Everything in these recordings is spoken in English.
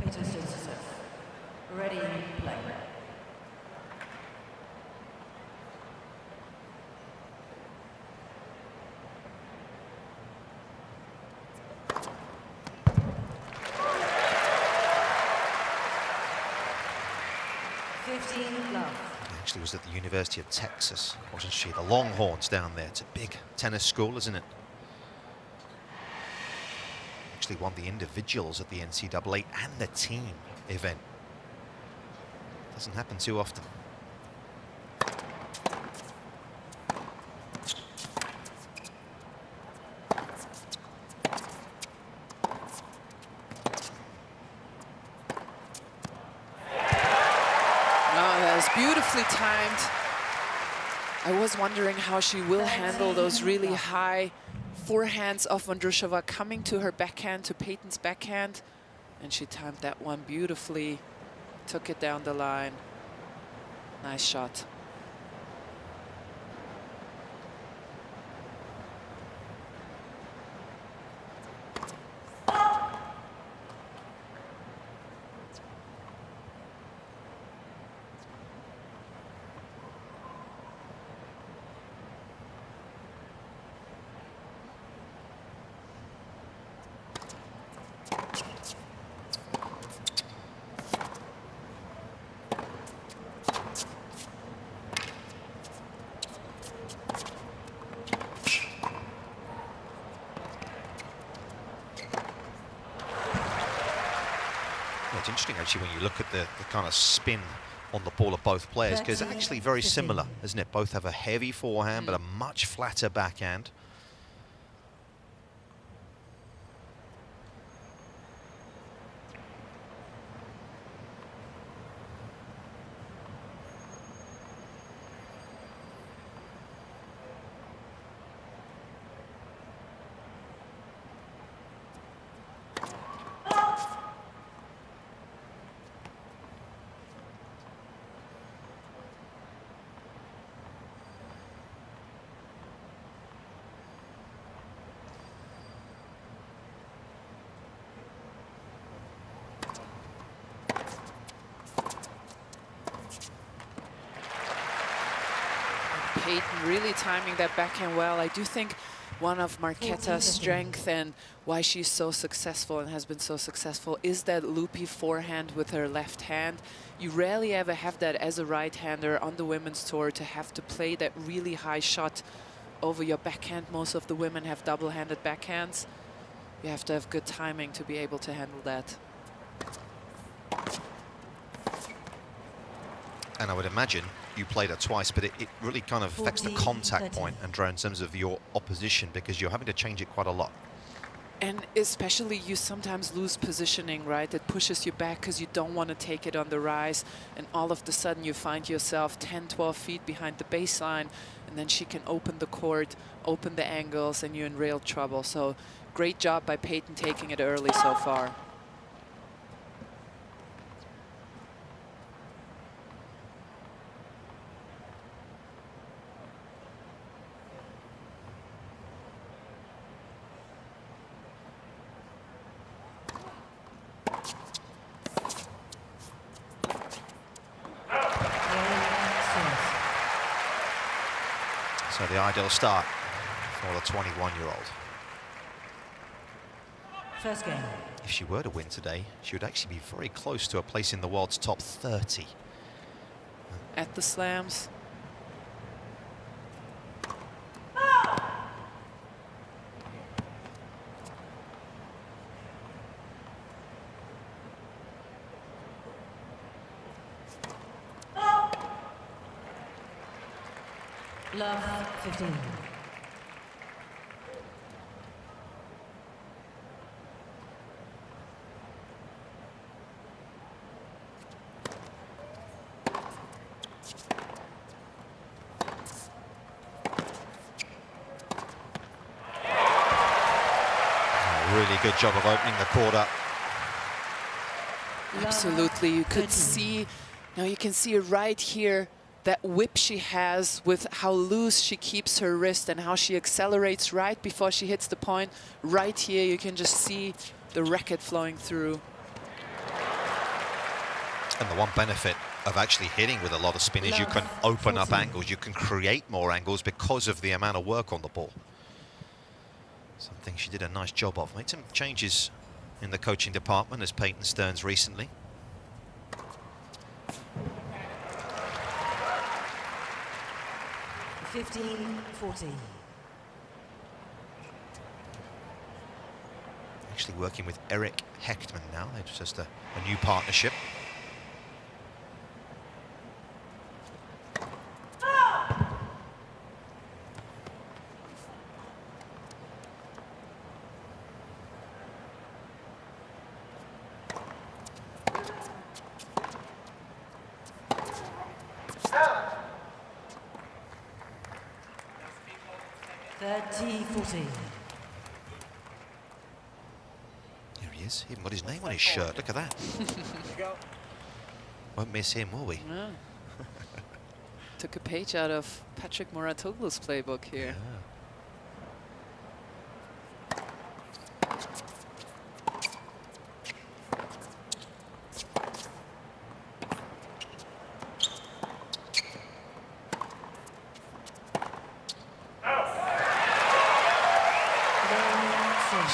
Peyton Stearns. Ready, play. Actually was at the University of Texas, wasn't she? The Longhorns down there. It's a big tennis school, isn't it? Actually won the individuals at the NCAA and the team event. Doesn't happen too often. Beautifully timed. I was wondering how she will handle those really high forehands of Vondrousova coming to her backhand, to Peyton's backhand. And she timed that one beautifully, took it down the line. Nice shot. It's interesting actually when you look at the kind of spin on the ball of both players, because it's actually very similar, isn't it? Both have a heavy forehand but a much flatter backhand. Peyton really timing that backhand well. I do think one of Marketa's strength and why she's so successful and has been so successful is that loopy forehand with her left hand. You rarely ever have that as a right-hander on the women's tour, to have to play that really high shot over your backhand. Most of the women have double-handed backhands. You have to have good timing to be able to handle that. And I would imagine you played it twice, but it really kind of affects the contact point, Andrea, in terms of your opposition, because you're having to change it quite a lot. And especially you sometimes lose positioning, right? It pushes you back because you don't want to take it on the rise. And all of a sudden you find yourself 10, 12 feet behind the baseline. And then she can open the court, open the angles, and you're in real trouble. So great job by Peyton taking it early so far. So the ideal start for the 21-year-old. First game. If she were to win today, she would actually be very close to a place in the world's top 30. At the slams. Love 15. Really good job of opening the court up. Absolutely, you could see, now you can see right here, that whip she has with how loose she keeps her wrist and how she accelerates right before she hits the point. Right here, you can just see the racket flowing through. And the one benefit of actually hitting with a lot of spin is you can open up angles, you can create more angles because of the amount of work on the ball. Something she did a nice job of. Made some changes in the coaching department as Peyton Stearns recently. Actually working with Eric Hechtman now. It's just a new partnership. Here he is, even got his name on his shirt, look at that. Won't miss him, will we? Yeah. Took a page out of Patrick Mouratoglou's playbook here. Yeah.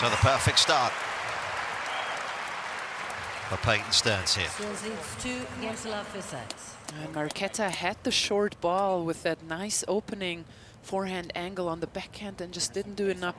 So the perfect start for Peyton Stearns here. And Marketa had the short ball with that nice opening forehand angle on the backhand and just didn't do enough.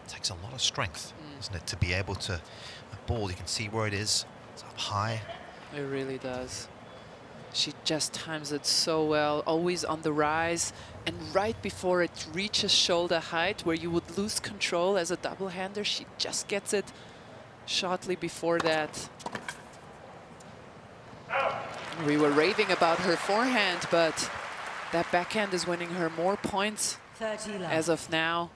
Takes a lot of strength, doesn't it, to be able to, a ball, you can see where it is, it's up high. It really does. She just times it so well, always on the rise, and right before it reaches shoulder height, where you would lose control as a double-hander, she just gets it shortly before that. We were raving about her forehand, but that backhand is winning her more points as of now.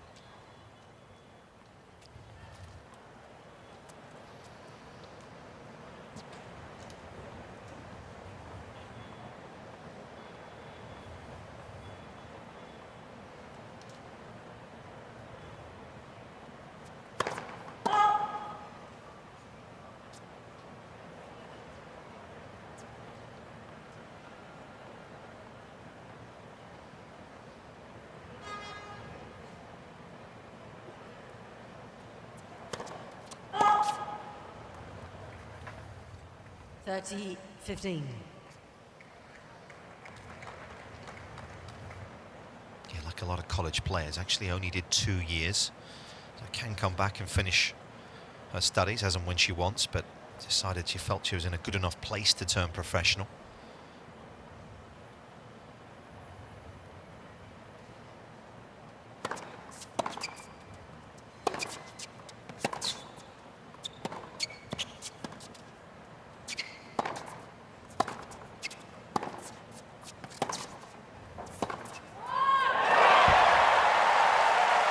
(30-15). Yeah, like a lot of college players, actually only did 2 years. So can come back and finish her studies as and when she wants, but decided she felt she was in a good enough place to turn professional.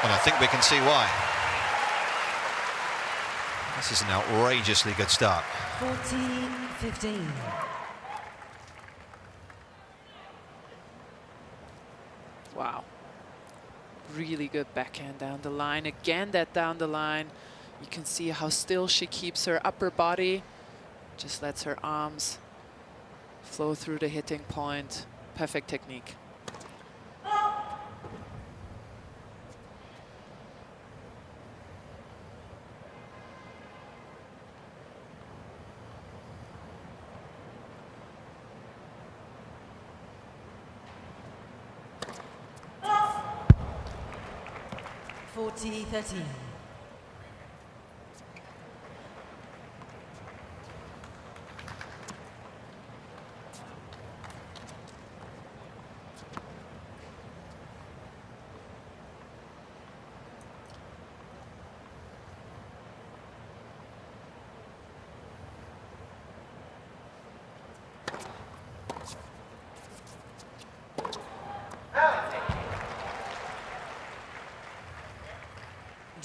And I think we can see why. This is an outrageously good start. 40-15. Wow. Really good backhand down the line. Again, that down the line. You can see how still she keeps her upper body. Just lets her arms flow through the hitting point. Perfect technique. (40-13).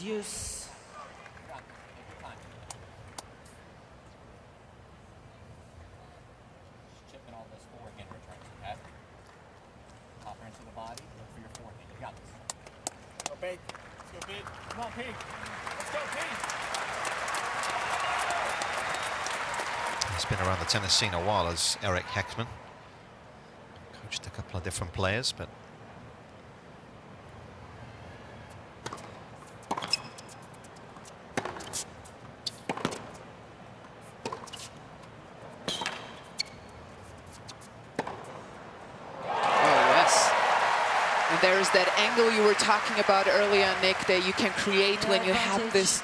Deuce. Chipping all those forehand returns, okay? Pop her into the body, look for your forehand. You got this. Go, Pete. Let's go, Pete. Come on, Pete. Let's go, Pete. He's been around the tennis scene a while as Eric Heckman. Coached a couple of different players, but there's that angle you were talking about earlier, Nick, that you can create when you have this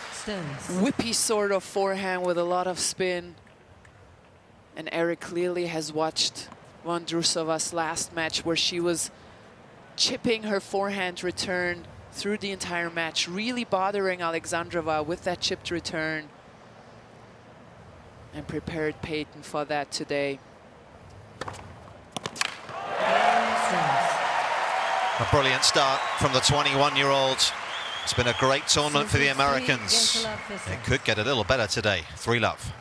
whippy sort of forehand with a lot of spin. And Eric clearly has watched Vondrousova's last match where she was chipping her forehand return through the entire match, really bothering Alexandrova with that chipped return, and prepared Peyton for that today. a brilliant start from the 21-year-old. It's been a great tournament for the Americans. It could get a little better today. 3-love.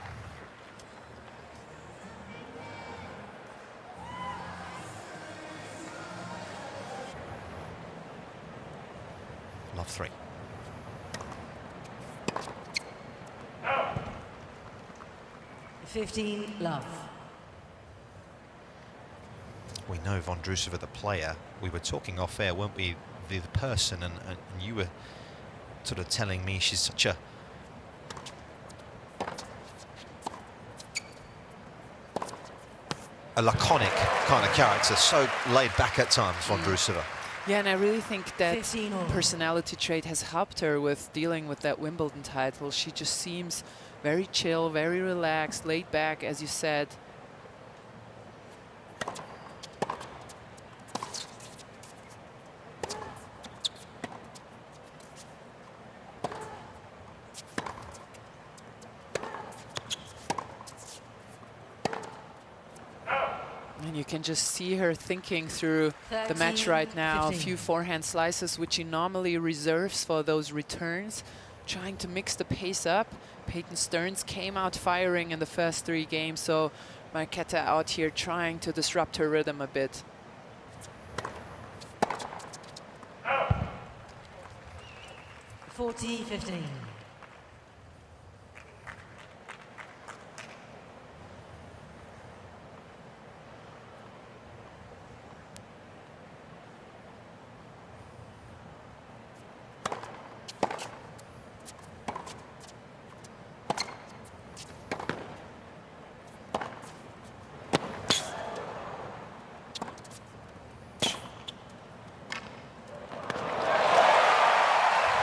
Love 3. Oh. 15 love. We know Vondrousova, the player. We were talking off air, weren't we, the person, and you were sort of telling me she's such a laconic kind of character, so laid back at times, Vondrousova. Yeah, and I really think that personality trait has helped her with dealing with that Wimbledon title. She just seems very chill, very relaxed, laid back, as you said. And you can just see her thinking through the match right now. 15. A few forehand slices, which she normally reserves for those returns, trying to mix the pace up. Peyton Stearns came out firing in the first 3 games, so Marketa out here trying to disrupt her rhythm a bit. Oh. 40-15.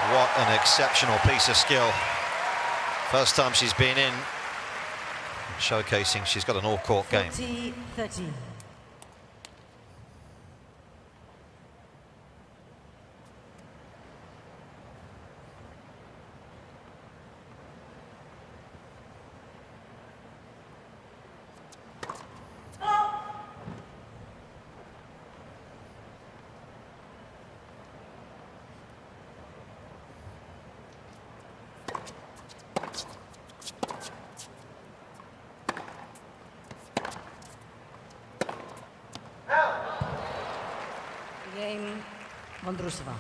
What an exceptional piece of skill. First time she's been in, showcasing she's got an all-court game. 40-13. Game, Vondrousova.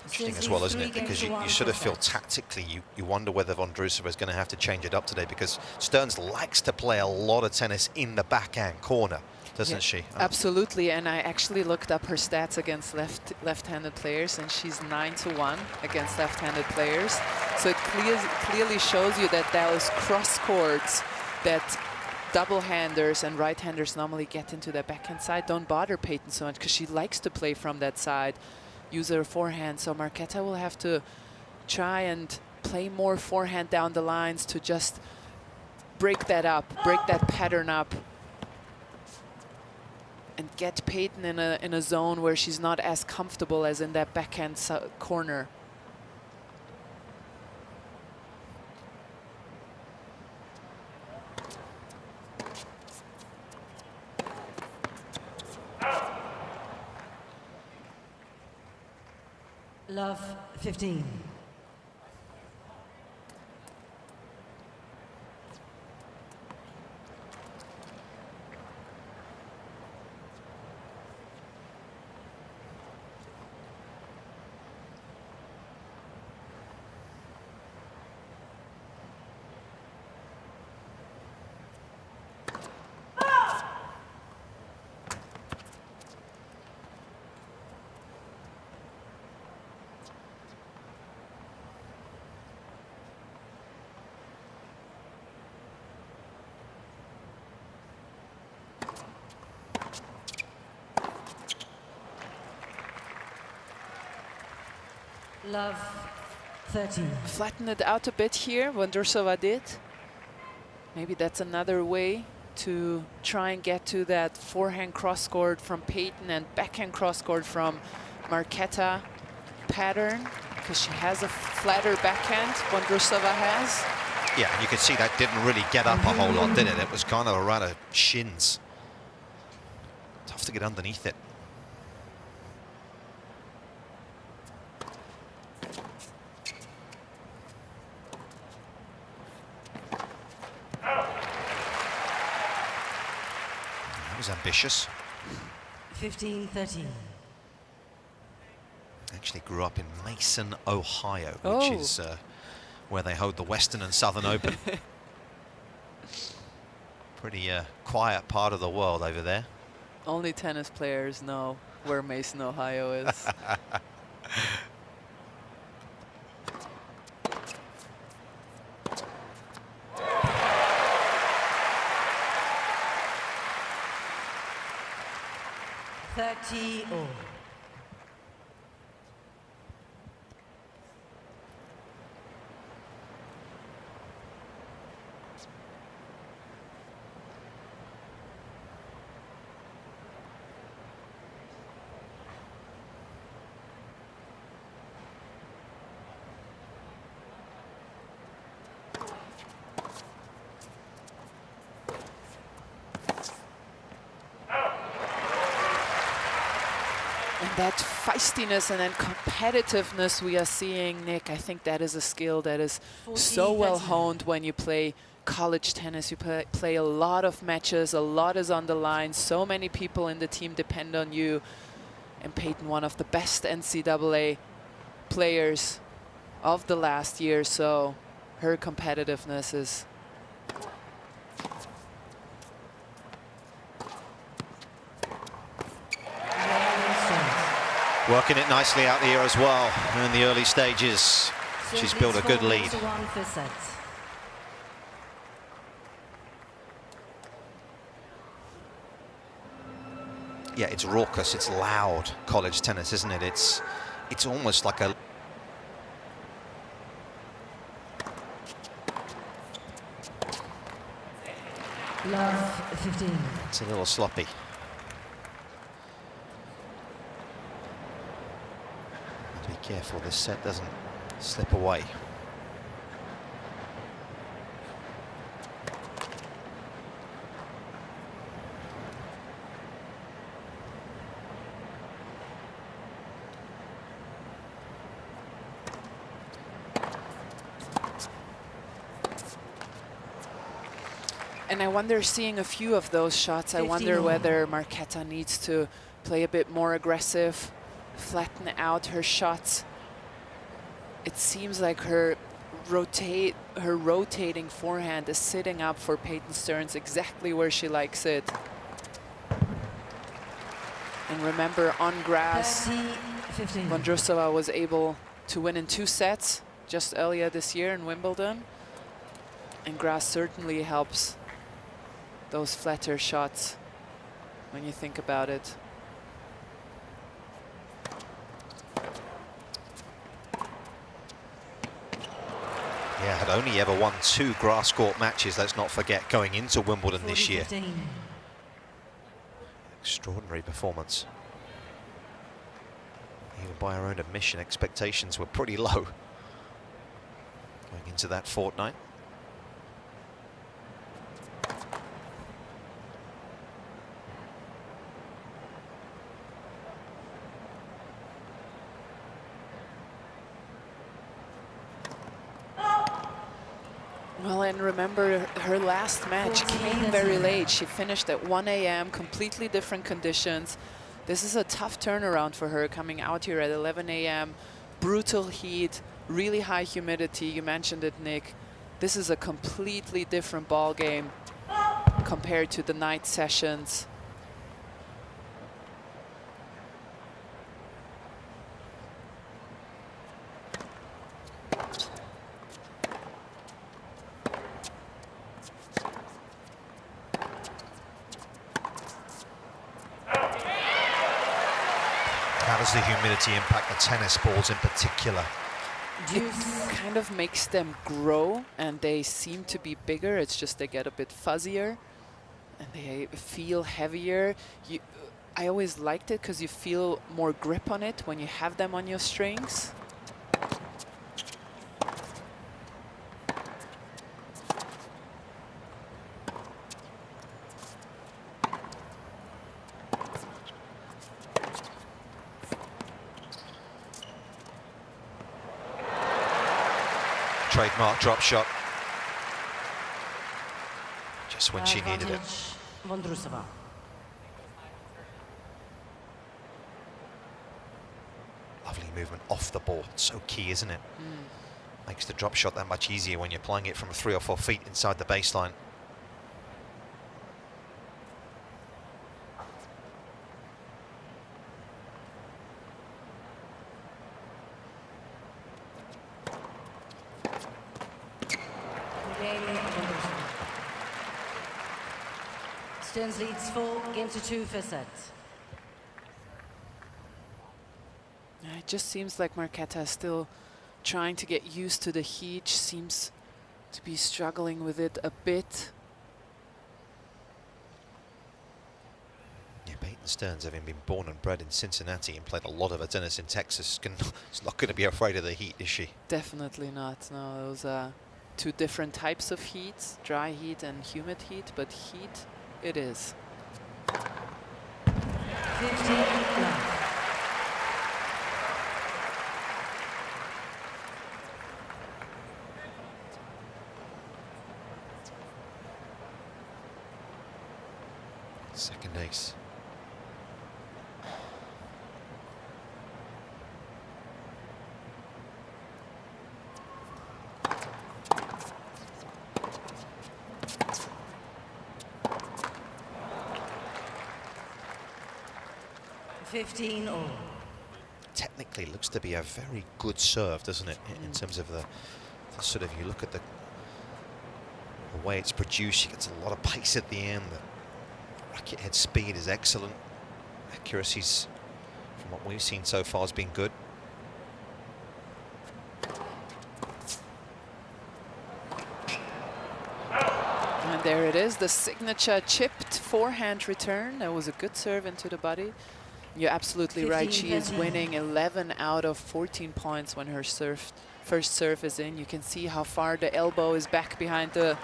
Interesting as well, isn't it? Because you sort of feel tactically, you wonder whether Vondrousova is going to have to change it up today, because Stearns likes to play a lot of tennis in the backhand corner, doesn't she? Absolutely, and I actually looked up her stats against left-handed players, and she's 9-1 against left-handed players. So it clearly shows you that those cross courts that double-handers and right-handers normally get into their backhand side don't bother Peyton so much, because she likes to play from that side, use her forehand. So Marketa will have to try and play more forehand down the lines to just break that up, break that pattern up, and get Peyton in a zone where she's not as comfortable as in that backhand corner. Love 15. Love 13. Flatten it out a bit here, Vondrousova did. Maybe that's another way to try and get to that forehand cross-court from Peyton and backhand cross-court from Marketa pattern, because she has a flatter backhand, Vondrousova has. Yeah, and you can see that didn't really get up a whole lot, did it? It was kind of around her shins. Tough to get underneath it. That was ambitious. 15-13. Actually grew up in Mason, Ohio, which is where they hold the Western and Southern Open. Pretty quiet part of the world over there. Only tennis players know where Mason, Ohio is. all. That feistiness and then competitiveness we are seeing, Nick, I think that is a skill that is so well honed when you play college tennis. You play a lot of matches, a lot is on the line, so many people in the team depend on you. And Peyton, one of the best NCAA players of the last year, so her competitiveness is working it nicely out here as well in the early stages. She's built a good lead. Yeah, it's raucous, it's loud college tennis, isn't it? It's almost like a... Love 15. It's a little sloppy. Be careful this set doesn't slip away. And I wonder, seeing a few of those shots, I wonder whether Marketa needs to play a bit more aggressive, flatten out her shots. It seems like her rotating forehand is sitting up for Peyton Stearns exactly where she likes it. And remember, on grass, Vondrousova was able to win in 2 sets just earlier this year in Wimbledon. And grass certainly helps those flatter shots when you think about it. Yeah, had only ever won 2 grass court matches, let's not forget, going into Wimbledon this year. Extraordinary performance. Even by our own admission, expectations were pretty low going into that fortnight. Well, and remember, her last match came very late. She finished at 1 a.m., completely different conditions. This is a tough turnaround for her, coming out here at 11 a.m. Brutal heat, really high humidity. You mentioned it, Nick. This is a completely different ball game compared to the night sessions. How does the humidity impact the tennis balls in particular? It kind of makes them grow, and they seem to be bigger. It's just they get a bit fuzzier and they feel heavier. I always liked it because you feel more grip on it when you have them on your strings. Trademark drop shot. Just when she needed it. Vondrousova. Lovely movement off the ball. So key, isn't it? Makes the drop shot that much easier when you're playing it from 3 or 4 feet inside the baseline. Stearns leads 4 games to 2 first set. It just seems like Marketa is still trying to get used to the heat. She seems to be struggling with it a bit. Yeah, Peyton Stearns, having been born and bred in Cincinnati and played a lot of her tennis in Texas, is not going to be afraid of the heat, is she? Definitely not. No, those are 2 different types of heat, dry heat and humid heat, but heat it is. 15 love. Second ace. All. Technically, looks to be a very good serve, doesn't it? In terms of the sort of, you look at the way it's produced, she gets a lot of pace at the end. The racket head speed is excellent. Accuracy's, from what we've seen so far, has been good. And there it is, the signature chipped forehand return. That was a good serve into the body. You're absolutely right. She is winning 11 out of 14 points when her first serve is in. You can see how far the elbow is back behind the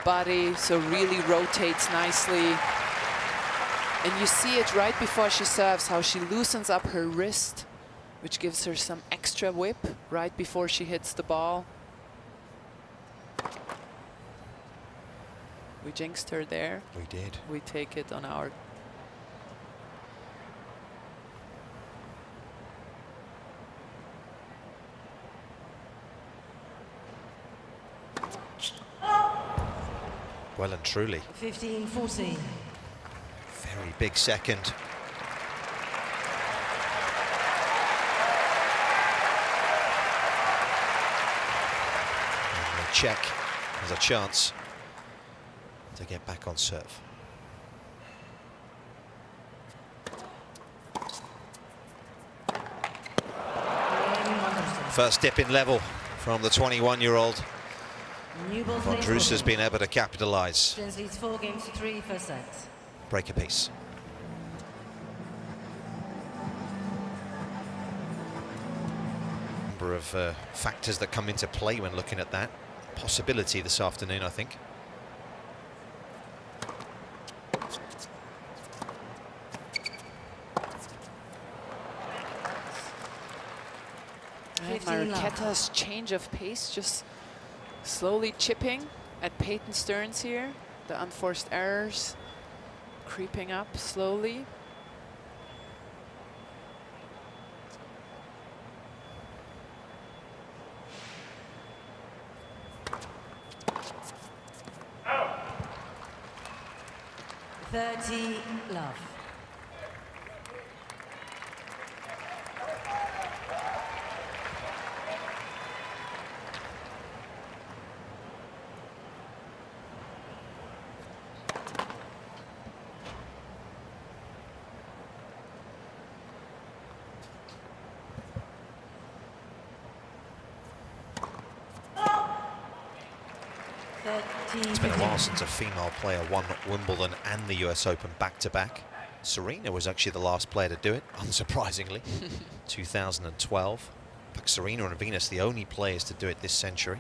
body, so really rotates nicely. And you see it right before she serves, how she loosens up her wrist, which gives her some extra whip right before she hits the ball. We jinxed her there. We did. We take it on our... Well and truly. 15-14. Very big second. And the Czech has a chance to get back on serve. First dip in level from the 21-year-old. Vondrousova's been able to capitalise. Stearns leads 4 games to 3 first set. Break a piece. Number of factors that come into play when looking at that. Possibility this afternoon, I think. Marketa's change of pace, just slowly chipping at Peyton Stearns here. The unforced errors creeping up slowly. Oh. 30 love. It's been a while since a female player won Wimbledon and the US Open back-to-back. Serena was actually the last player to do it, unsurprisingly, 2012. But Serena and Venus, the only players to do it this century.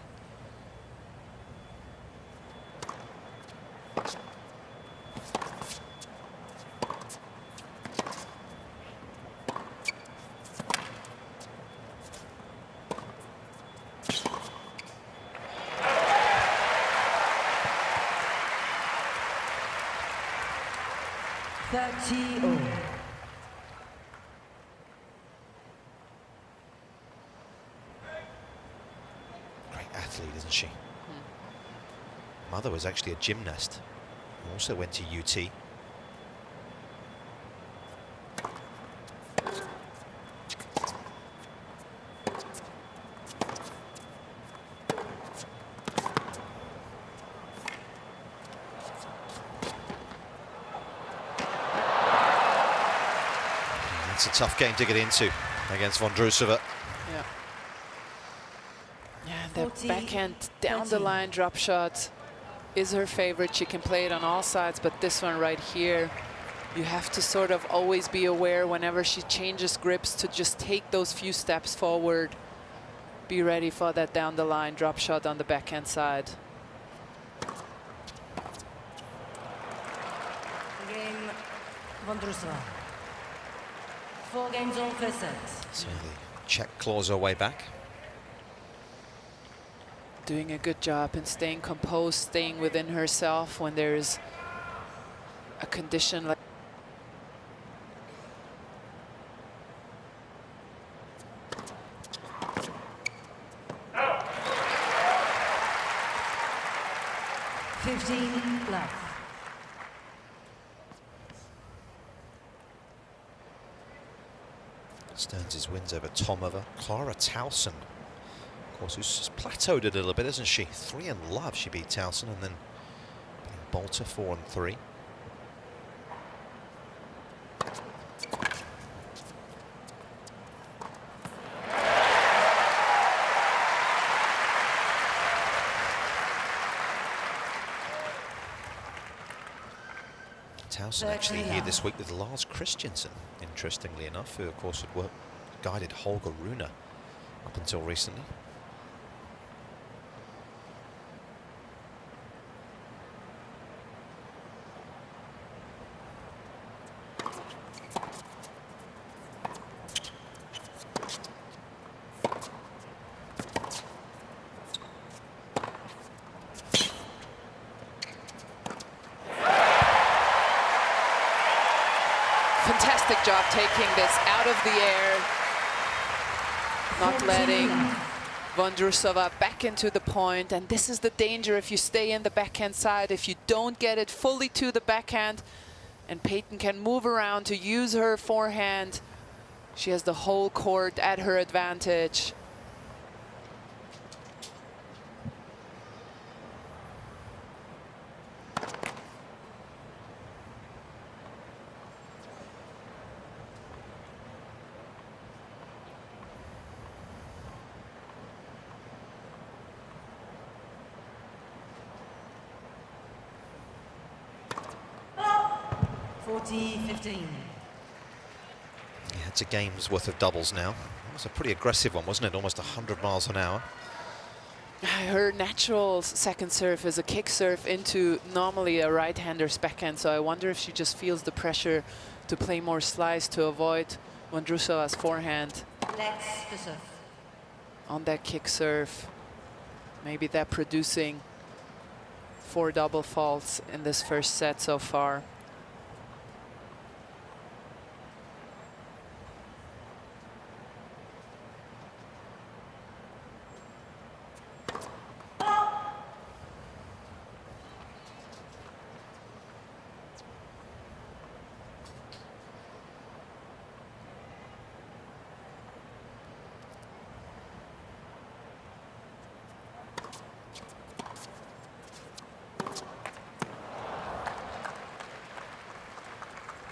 Great athlete, isn't she? Mother was actually a gymnast. Also went to UT. It's a tough game to get into against Vondrousova. Yeah. Yeah, that backhand down the line drop shot is her favorite. She can play it on all sides, but this one right here, you have to sort of always be aware whenever she changes grips to just take those few steps forward. Be ready for that down the line drop shot on the backhand side. Game Vondrousova. 4 games on first set. So the Czech claws her way back. Doing a good job and staying composed, staying within herself when there's a condition like love. Stearns' wins over Tomova. Clara Towson, of course, who's plateaued a little bit, isn't she? 3 in love, she beat Towson, and then Bolter 4 and 3. Towson actually here this week with Lars Christiansen, interestingly enough, who of course had guided Holger Rune up until recently. fantastic job taking this out of the air, not letting Vondrousova back into the point. And this is the danger if you stay in the backhand side, if you don't get it fully to the backhand, and Peyton can move around to use her forehand. She has the whole court at her advantage. (40-15). Yeah, it's a game's worth of doubles now. It was a pretty aggressive one, wasn't it? Almost 100 miles an hour. Her natural second serve is a kick serve into normally a right-hander's backhand, so I wonder if she just feels the pressure to play more slice to avoid Vondrousova's forehand. Let's the serve. On that kick serve. Maybe that producing 4 double faults in this first set so far.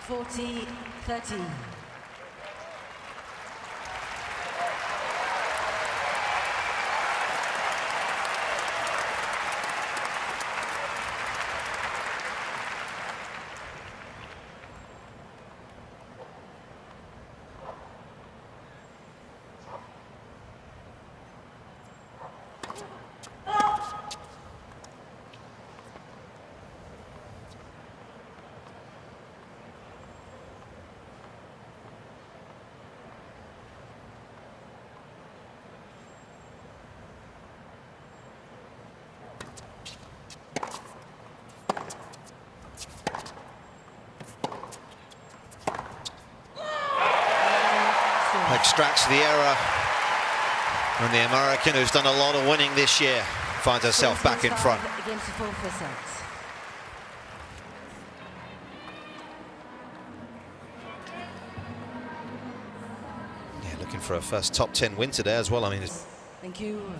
Forty 13. Extracts the error, and the American, who's done a lot of winning this year, finds herself back in front. Against the 4%. Yeah, looking for a first top 10 win today as well. I mean, Thank you.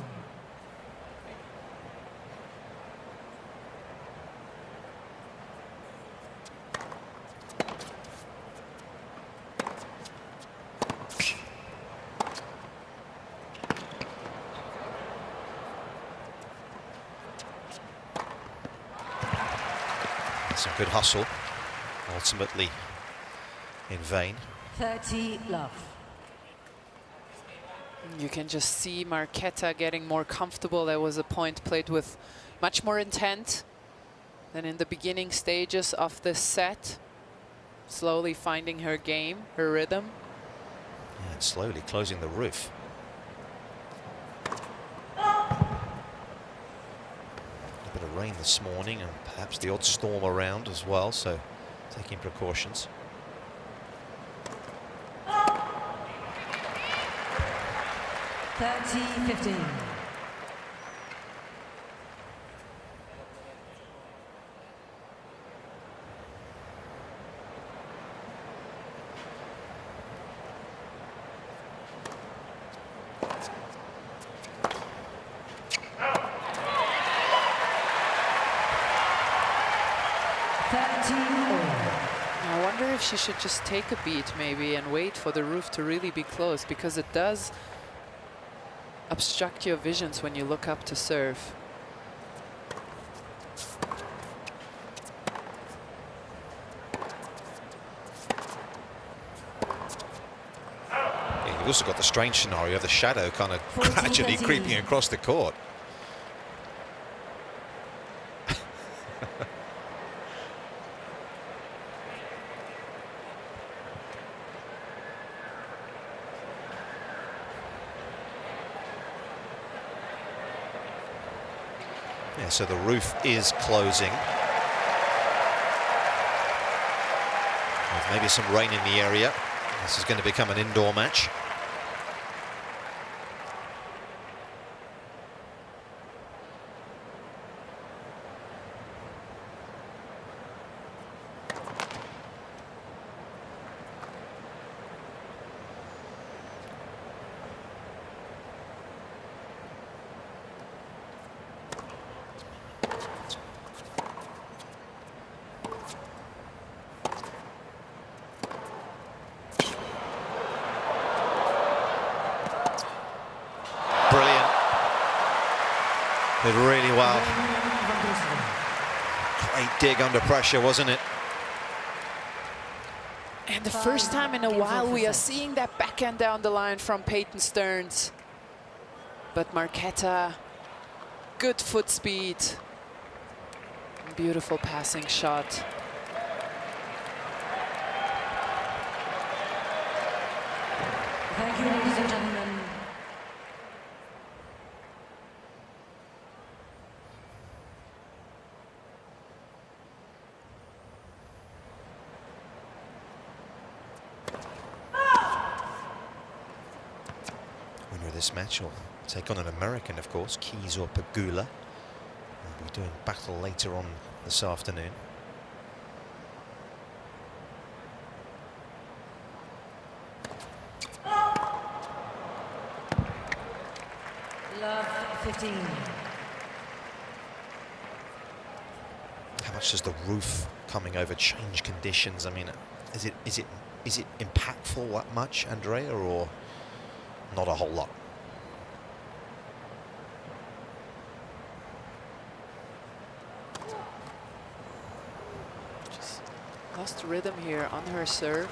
some good hustle, ultimately in vain. 30 love. You can just see Marketa getting more comfortable. There was a point played with much more intent than in the beginning stages of this set. Slowly finding her game, her rhythm. Yeah, and slowly closing the roof. A bit of rain this morning and perhaps the odd storm around as well, so taking precautions. $30-15. I wonder if she should just take a beat maybe and wait for the roof to really be closed, because it does obstruct your visions when you look up to serve. Yeah, you've also got the strange scenario of the shadow kind of gradually creeping across the court. Yeah, so the roof is closing. With maybe some rain in the area. This is going to become an indoor match. Did really well. Great dig under pressure, wasn't it? And the first time in a while we are seeing that backhand down the line from Peyton Stearns. But Marketa, good foot speed. Beautiful passing shot. Thank you, ladies and gentlemen. this match will take on an American, of course, Keys or Pegula. We'll be doing battle later on this afternoon. Love 15. How much does the roof coming over change conditions? I mean, is it impactful that much, Andrea, or not a whole lot? Just lost rhythm here on her serve.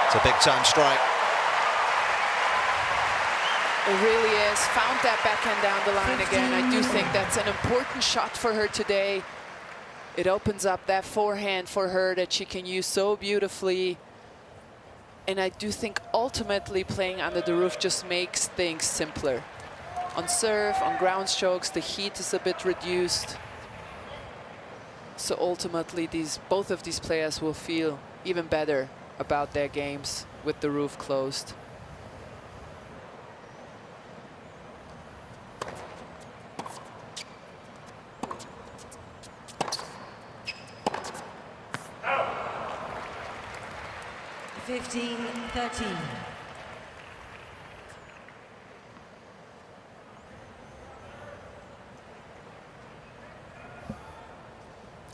It's a big time strike. It really is. Found that backhand down the line again. I do think that's an important shot for her today. It opens up that forehand for her that she can use so beautifully. And I do think ultimately playing under the roof just makes things simpler. On serve, on ground strokes, the heat is a bit reduced. So ultimately, both of these players will feel even better about their games with the roof closed. Oh. 15-13.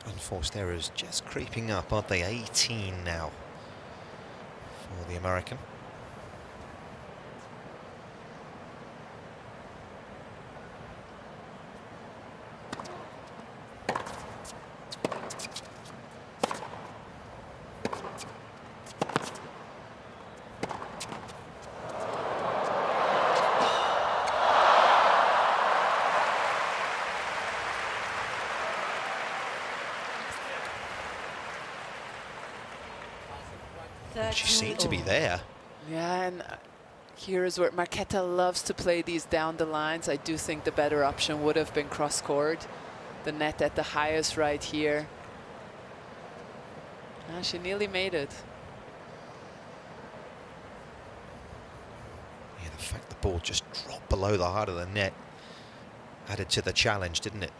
Unforced errors just creeping up, aren't they? 18 now for the American. She seemed to be there. Yeah, and here is where Marketa loves to play these down the lines. I do think the better option would have been cross-court. The net at the highest right here. She nearly made it. Yeah, the fact the ball just dropped below the heart of the net added to the challenge, didn't it?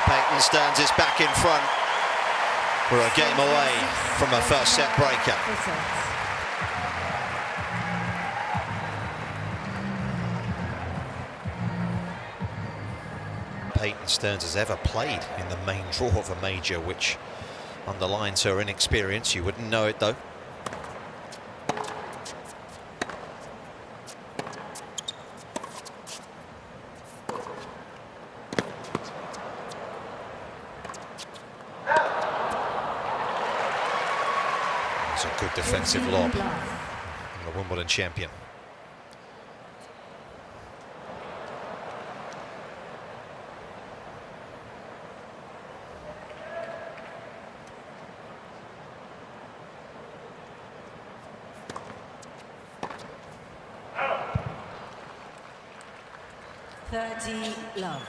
Peyton Stearns is back in front. We're a game away from a first set breaker. Peyton Stearns has ever played in the main draw of a major, which underlines her inexperience. You wouldn't know it though. It's a good defensive lob from the Wimbledon champion. 30 love.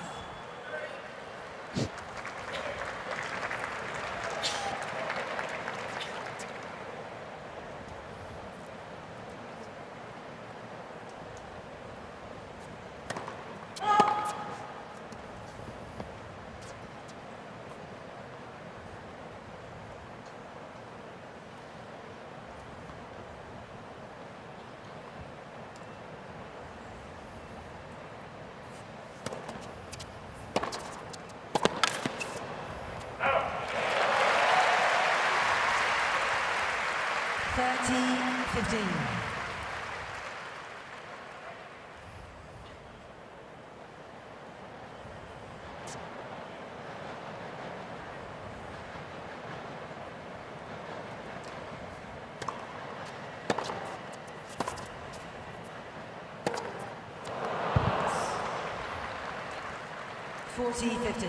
Forty 15.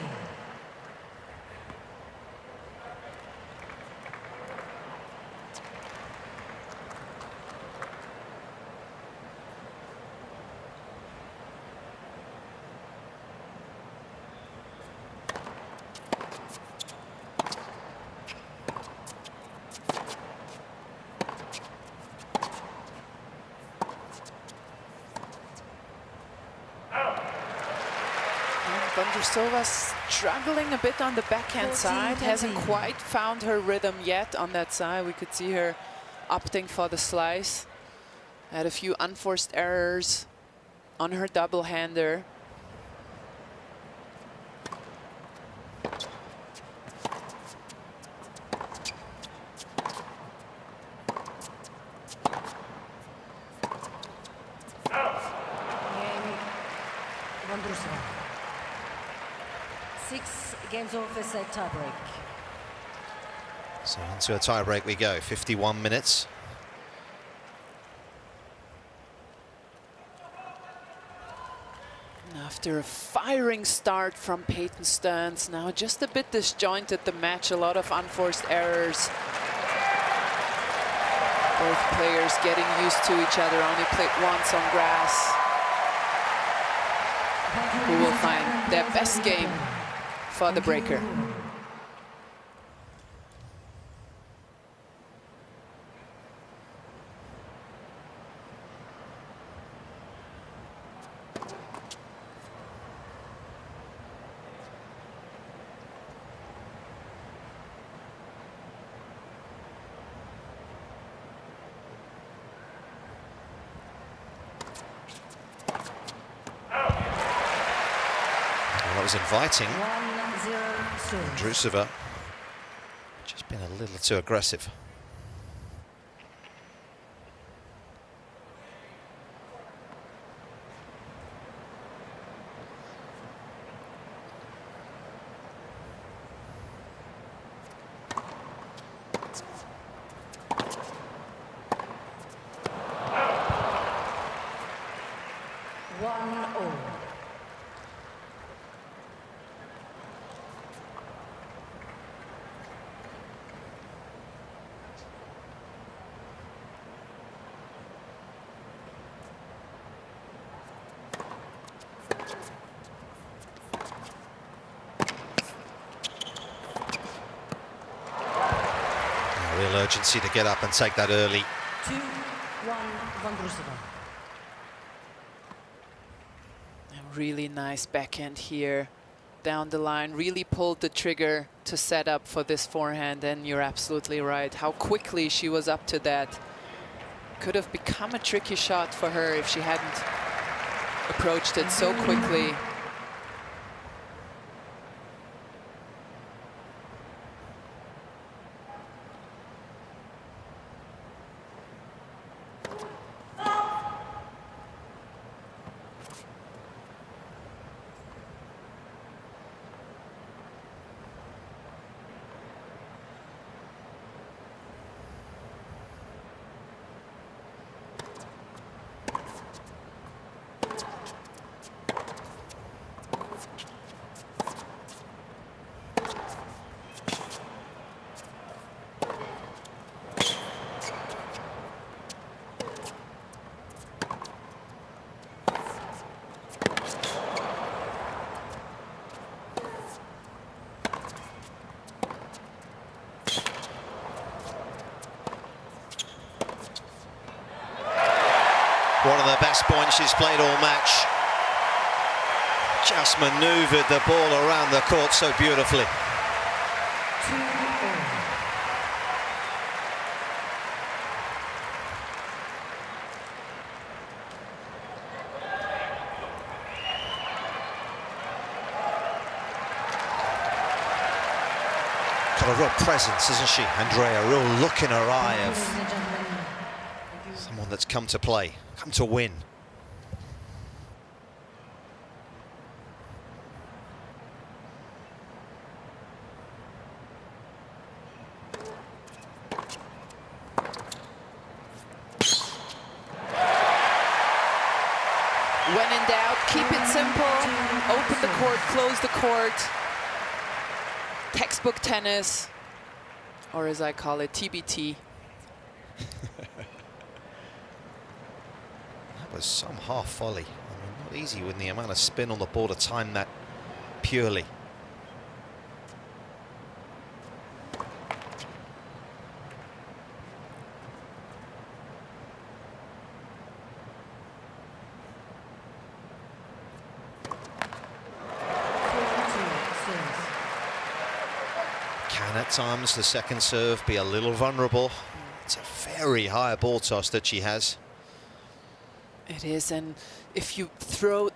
Vondrousova struggling a bit on the backhand side, hasn't quite found her rhythm yet on that side. We could see her opting for the slice. Had a few unforced errors on her double-hander. Vondrousova. 6 games off a set tiebreak. So into a tiebreak we go, 51 minutes. After a firing start from Peyton Stearns, now just a bit disjointed the match, a lot of unforced errors. Both players getting used to each other, only played once on grass. Who will find their best game for the breaker? That was inviting. Vondrousova just been a little too aggressive. Real urgency to get up and take that early. 2-1 Vondrousova. A really nice backhand here down the line, really pulled the trigger to set up for this forehand, and you're absolutely right. How quickly she was up to that. Could have become a tricky shot for her if she hadn't approached it so quickly. One of the best points she's played all match. Just manoeuvred the ball around the court so beautifully. 2-all. Got a real presence, isn't she, Andrea? A real look in her eye of Ladies and gentlemen, thank you. someone that's come to play, come to win. When in doubt, keep it simple. Open the court, close the court. Textbook tennis, or as I call it, TBT. That was some half volley. I mean, not easy with the amount of spin on the ball to time that purely. Can at times the second serve be a little vulnerable? It's a very high ball toss that she has. It is, and if you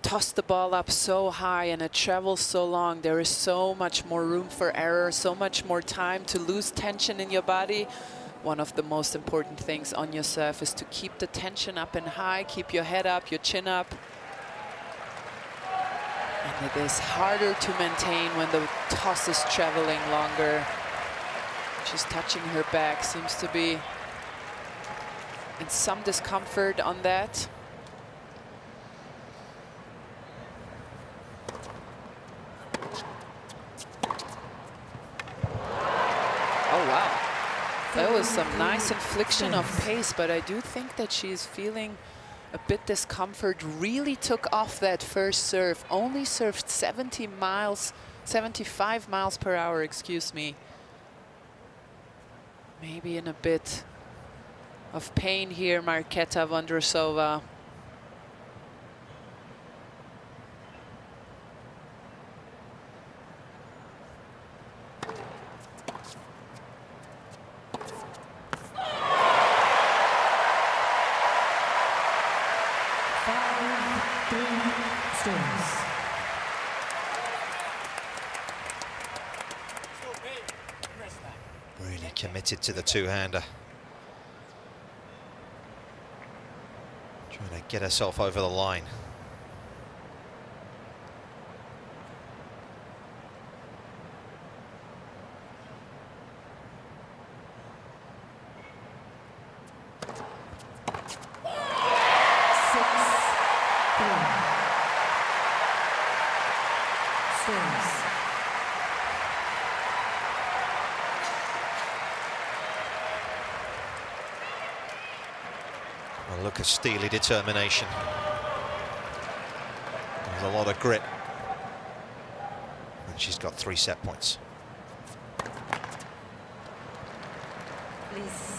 toss the ball up so high and it travels so long, there is so much more room for error, so much more time to lose tension in your body. One of the most important things on your serve is to keep the tension up and high, keep your head up, your chin up. And it is harder to maintain when the toss is traveling longer. She's touching her back, seems to be in some discomfort on that. Oh, wow. That was some nice infliction of pace, but I do think that she's feeling a bit discomfort. Really took off that first serve. Only served 75 miles per hour, excuse me. Maybe in a bit of pain here, Marketa Vondrousova. Really committed to the two-hander. Trying to get herself over the line. A look of steely determination. There's a lot of grit. And she's got 3 set points. Please.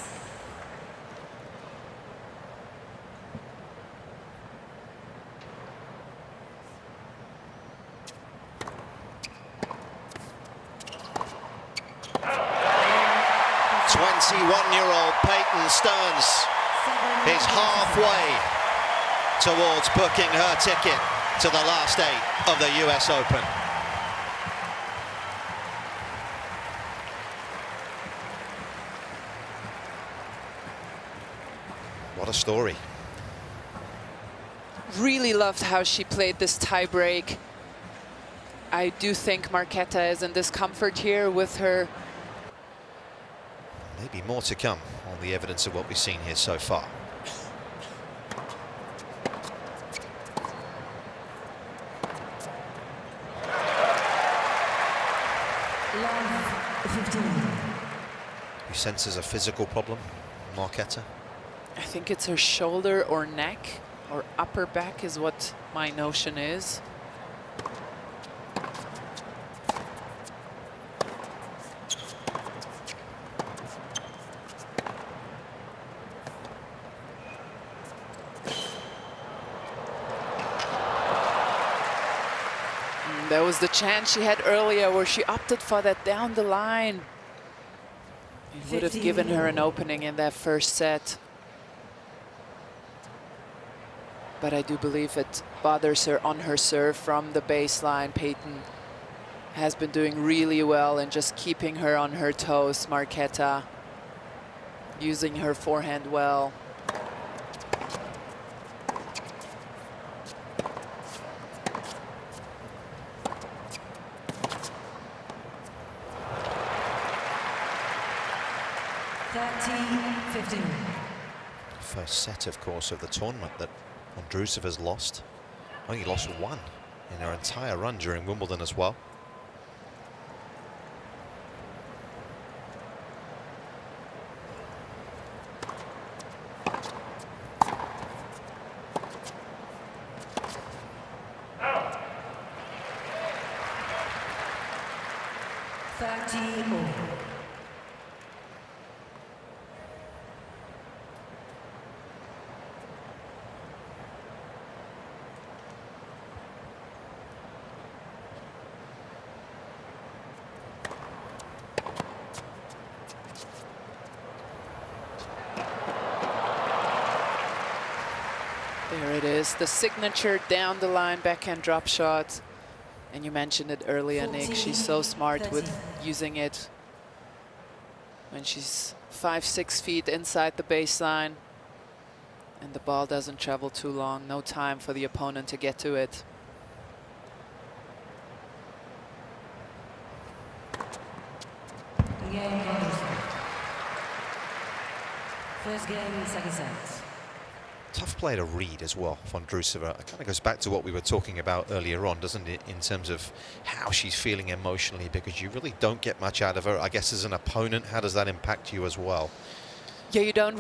One-year-old Peyton Stearns is halfway towards booking her ticket to the last 8 of the US Open. What a story. Really loved how she played this tie break. I do think Marketa is in discomfort here with her. Maybe more to come on the evidence of what we've seen here so far. Love 15. You sense there's a physical problem, Marketa? I think it's her shoulder or neck or upper back is what my notion is. There was the chance she had earlier where she opted for that down the line. It would have given her an opening in that first set. But I do believe it bothers her on her serve from the baseline. Peyton has been doing really well and just keeping her on her toes. Marketa using her forehand well. First set, of course, of the tournament that Vondrousova's lost. Only lost one in her entire run during Wimbledon as well. There it is, the signature down the line backhand drop shot. And you mentioned it earlier, Nick. She's so smart with using it when she's 5-6 feet inside the baseline and the ball doesn't travel too long. No time for the opponent to get to it. First game, second set. Tough player to read as well, Vondrousova. It kind of goes back to what we were talking about earlier on, doesn't it, in terms of how she's feeling emotionally, because you really don't get much out of her. I guess as an opponent, how does that impact you as well? Yeah, you don't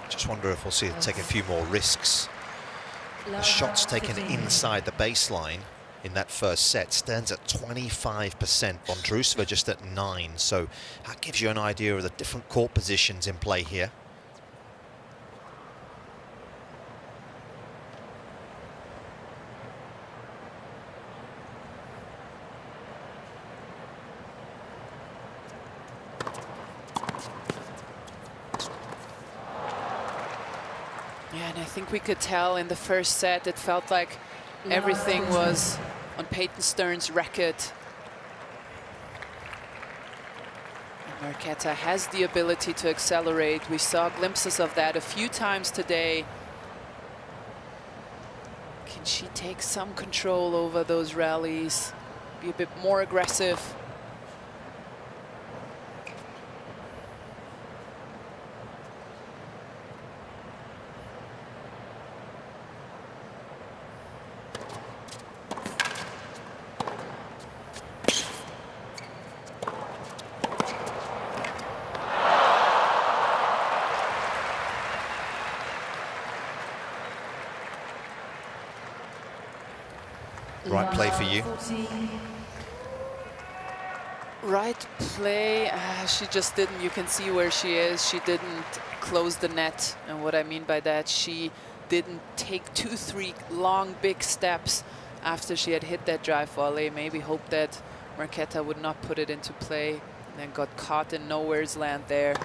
Just wonder if we'll see her take a few more risks. The shots taken inside the baseline in that first set. Stearns at 25%, Vondrousova just at 9%. So that gives you an idea of the different court positions in play here. Yeah, and I think we could tell in the first set, it felt like everything was on Peyton Stearns' racket. And Marketa has the ability to accelerate. We saw glimpses of that a few times today. Can she take some control over those rallies? Be a bit more aggressive? Right play for you. Right play, she just didn't, you can see where she is, she didn't close the net. And what I mean by that, she didn't take 2-3 long big steps after she had hit that drive volley. Maybe hope that Marketa would not put it into play, and then got caught in nowhere's land there.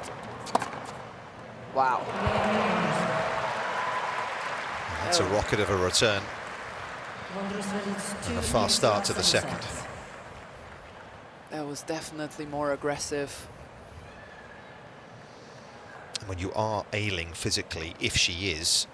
Wow. That's a rocket of a return. And a fast start to the second. That was definitely more aggressive. And when you are ailing physically, if she is,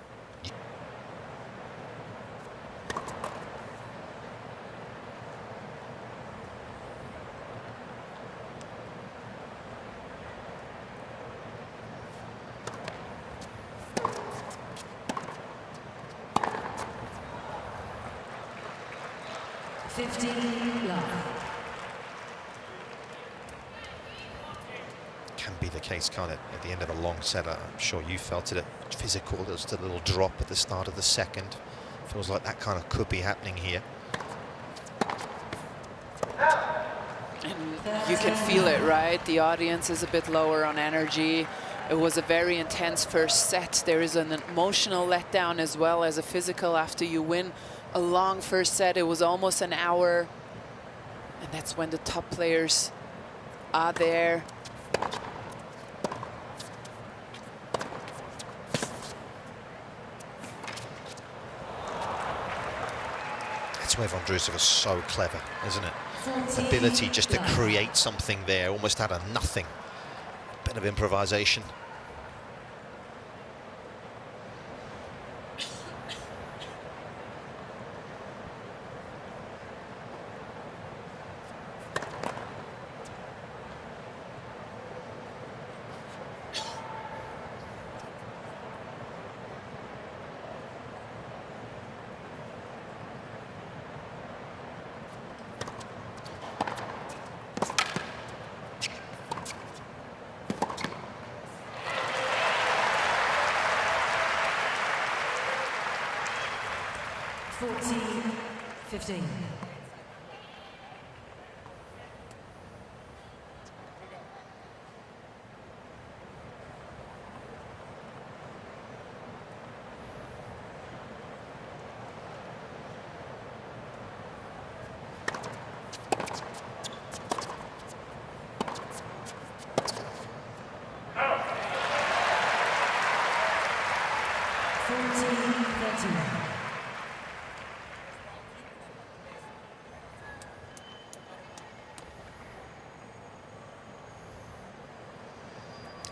can be the case, can't it? At the end of a long set, I'm sure you felt it. Physical, there's just a little drop at the start of the second. Feels like that kind of could be happening here. And you can feel it, right? The audience is a bit lower on energy. It was a very intense first set. There is an emotional letdown as well as a physical after you win a long first set. It was almost an hour. And that's when the top players are there. That's where Vondrousova is so clever, isn't it? The ability just to create something there, almost out of nothing. A bit of improvisation. Fifteen.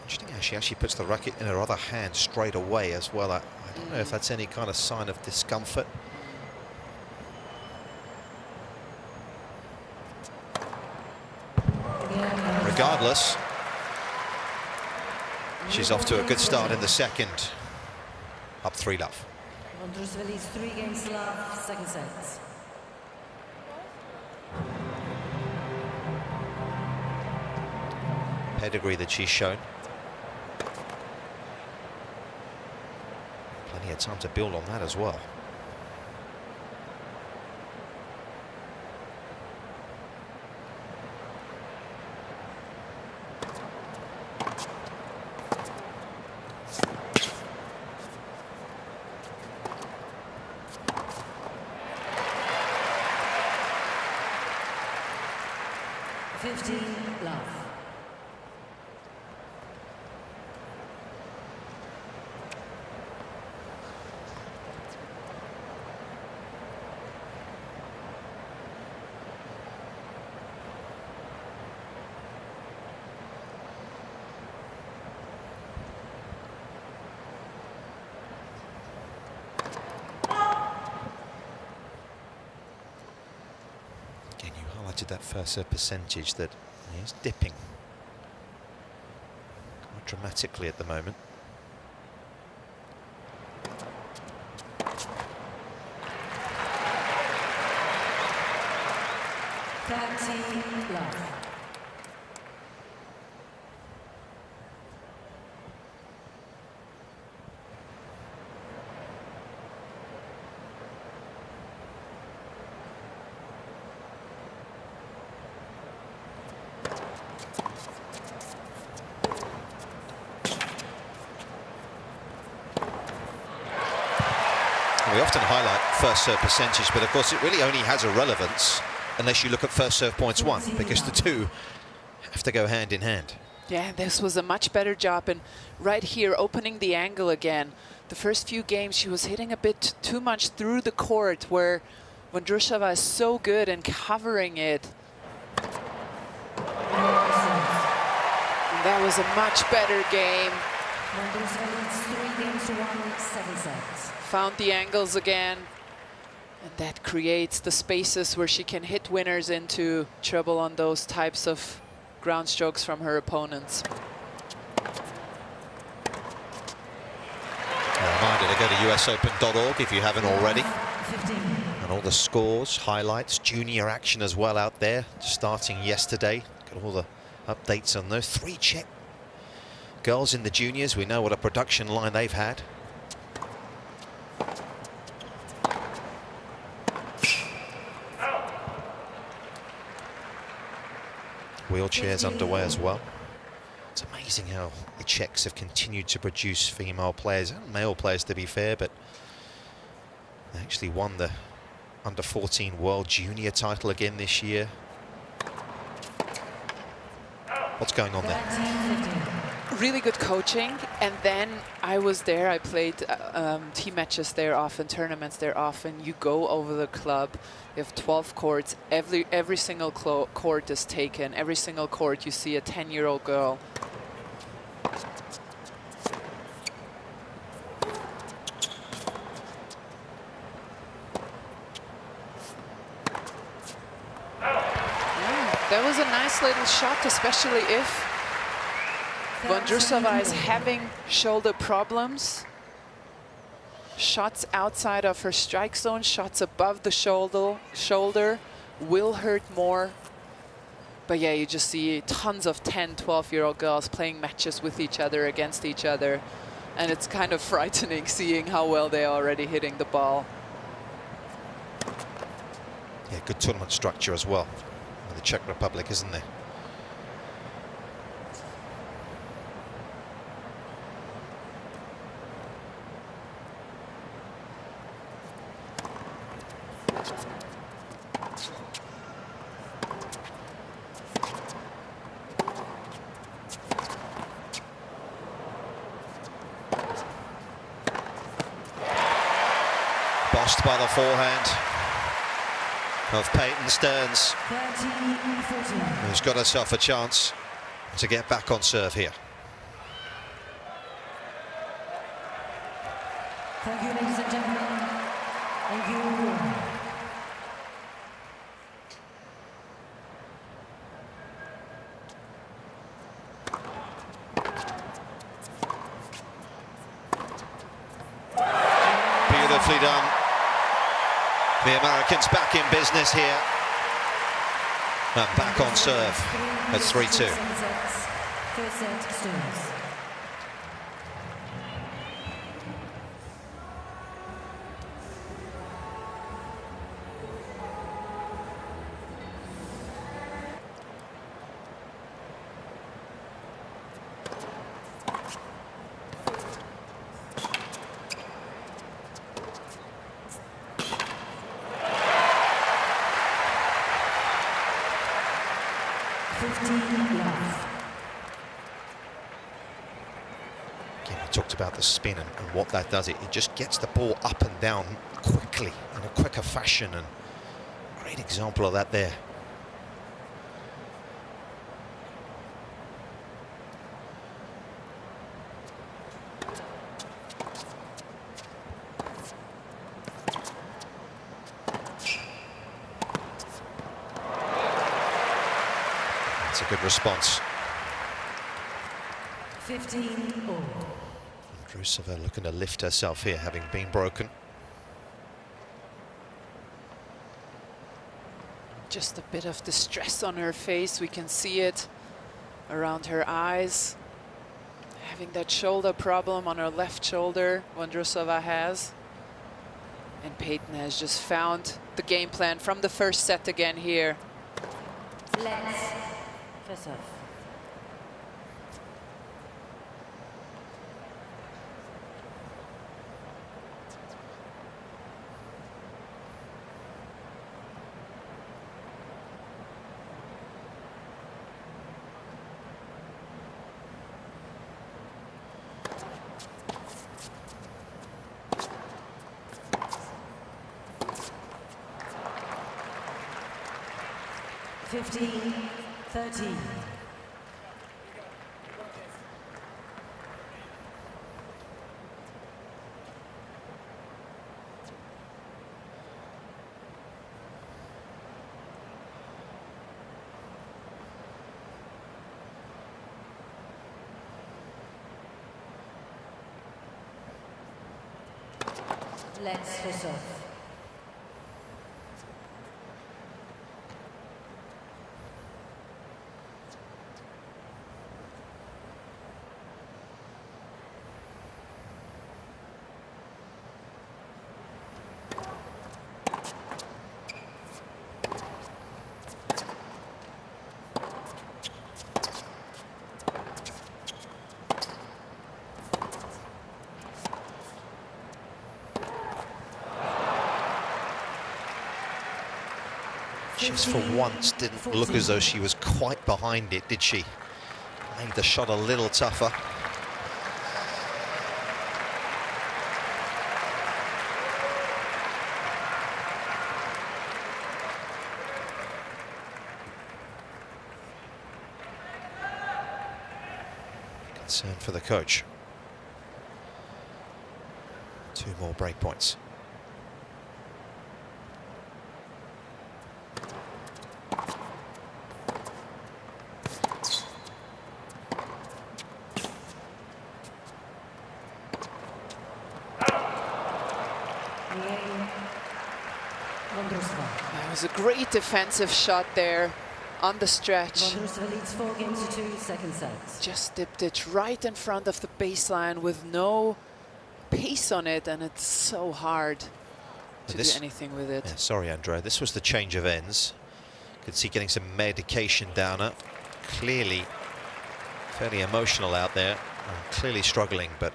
Interesting how she actually puts the racket in her other hand straight away as well. I don't know if that's any kind of sign of discomfort. Regardless, she's off to a good start in the second. Up 3-love. Vondrousova leads 3 games to love, second set. Pedigree that she's shown. Plenty of time to build on that as well. That first serve percentage that is dipping quite dramatically at the moment. We often highlight first serve percentage, but of course it really only has a relevance unless you look at first serve points won, because the two have to go hand in hand. Yeah, this was a much better job, and right here opening the angle again. The first few games she was hitting a bit too much through the court, where Vondrousova is so good in covering it. And that was a much better game. Vondrousova leads 3 games to 1, 7 sets. Found the angles again, and that creates the spaces where she can hit winners into trouble on those types of ground strokes from her opponents. A reminder to go to usopen.org if you haven't already. And all the scores, highlights, junior action as well out there, starting yesterday. Got all the updates on those. 3 Czech girls in the juniors, we know what a production line they've had. Wheelchairs underway as well. It's amazing how the Czechs have continued to produce female players and male players, to be fair, but they actually won the under-14 World Junior title again this year. What's going on there? Really good coaching, and then I was there. I played team matches there often, tournaments there often. You go over the club. You have 12 courts. Every single court is taken. Every single court you see a 10-year-old girl. That was a nice little shot, especially if Vondrousova is having shoulder problems. Shots outside of her strike zone, shots above the shoulder will hurt more. But yeah, you just see tons of 10, 12-year-old girls playing matches with each other, against each other. And it's kind of frightening seeing how well they're already hitting the ball. Yeah, good tournament structure as well in the Czech Republic, isn't there? Bossed by the forehand of Peyton Stearns, who's got herself a chance to get back on serve here. Thank you, ladies and gentlemen. Thank you. Beautifully done. The Americans back in business here. And back on serve at 3-2. First set, Stearns. Again, we talked about the spin and what that does. It just gets the ball up and down quickly, in a quicker fashion, and great example of that there. That's a good response. 15 all. Vondrousova looking to lift herself here, having been broken. Just a bit of distress on her face. We can see it around her eyes. Having that shoulder problem on her left shoulder, Vondrousova has. And Peyton has just found the game plan from the first set again here. Let's first off. Fifteen, 13. Let's face off. Just for once didn't look as though she was quite behind it, did she? Made the shot a little tougher. Concern for the coach. 2 more break points. That was a great defensive shot there on the stretch. Vondrousova leads 4 games to 2, second set. Just dipped it right in front of the baseline with no pace on it, and it's so hard to do anything with it. Yeah, sorry, Andrea. This was the change of ends. Could see getting some medication down her. Clearly fairly emotional out there. Clearly struggling, but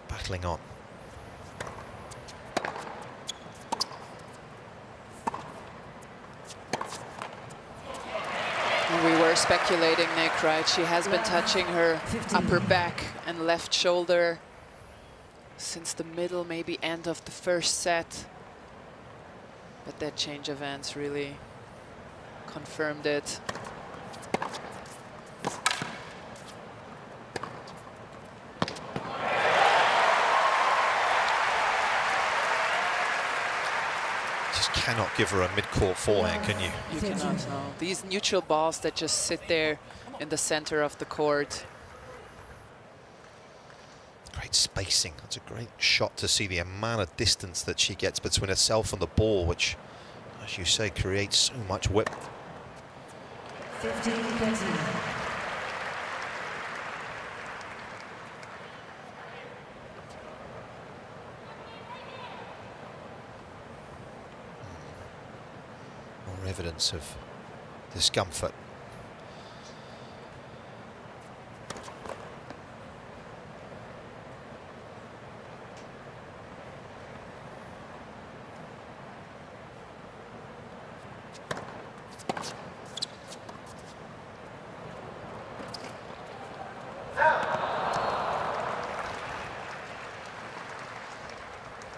battling on. We were speculating, Nick, right? She has been touching her upper back and left shoulder since the middle, maybe end of the first set. But that change of ends really confirmed it. Cannot give her a mid-court forehand, can you? You cannot, no. These neutral balls that just sit there in the center of the court. Great spacing. That's a great shot to see the amount of distance that she gets between herself and the ball, which, as you say, creates so much whip. 15-13. Evidence of discomfort.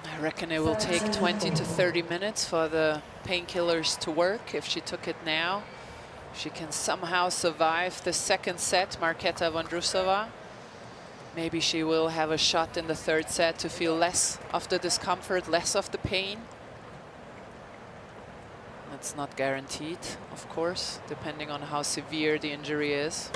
I reckon it will take 20 to 30 minutes for the painkillers to work. If she took it now, she can somehow survive the second set, Marketa Vondrousova. Maybe she will have a shot in the third set to feel less of the discomfort, less of the pain. That's not guaranteed, of course, depending on how severe the injury is.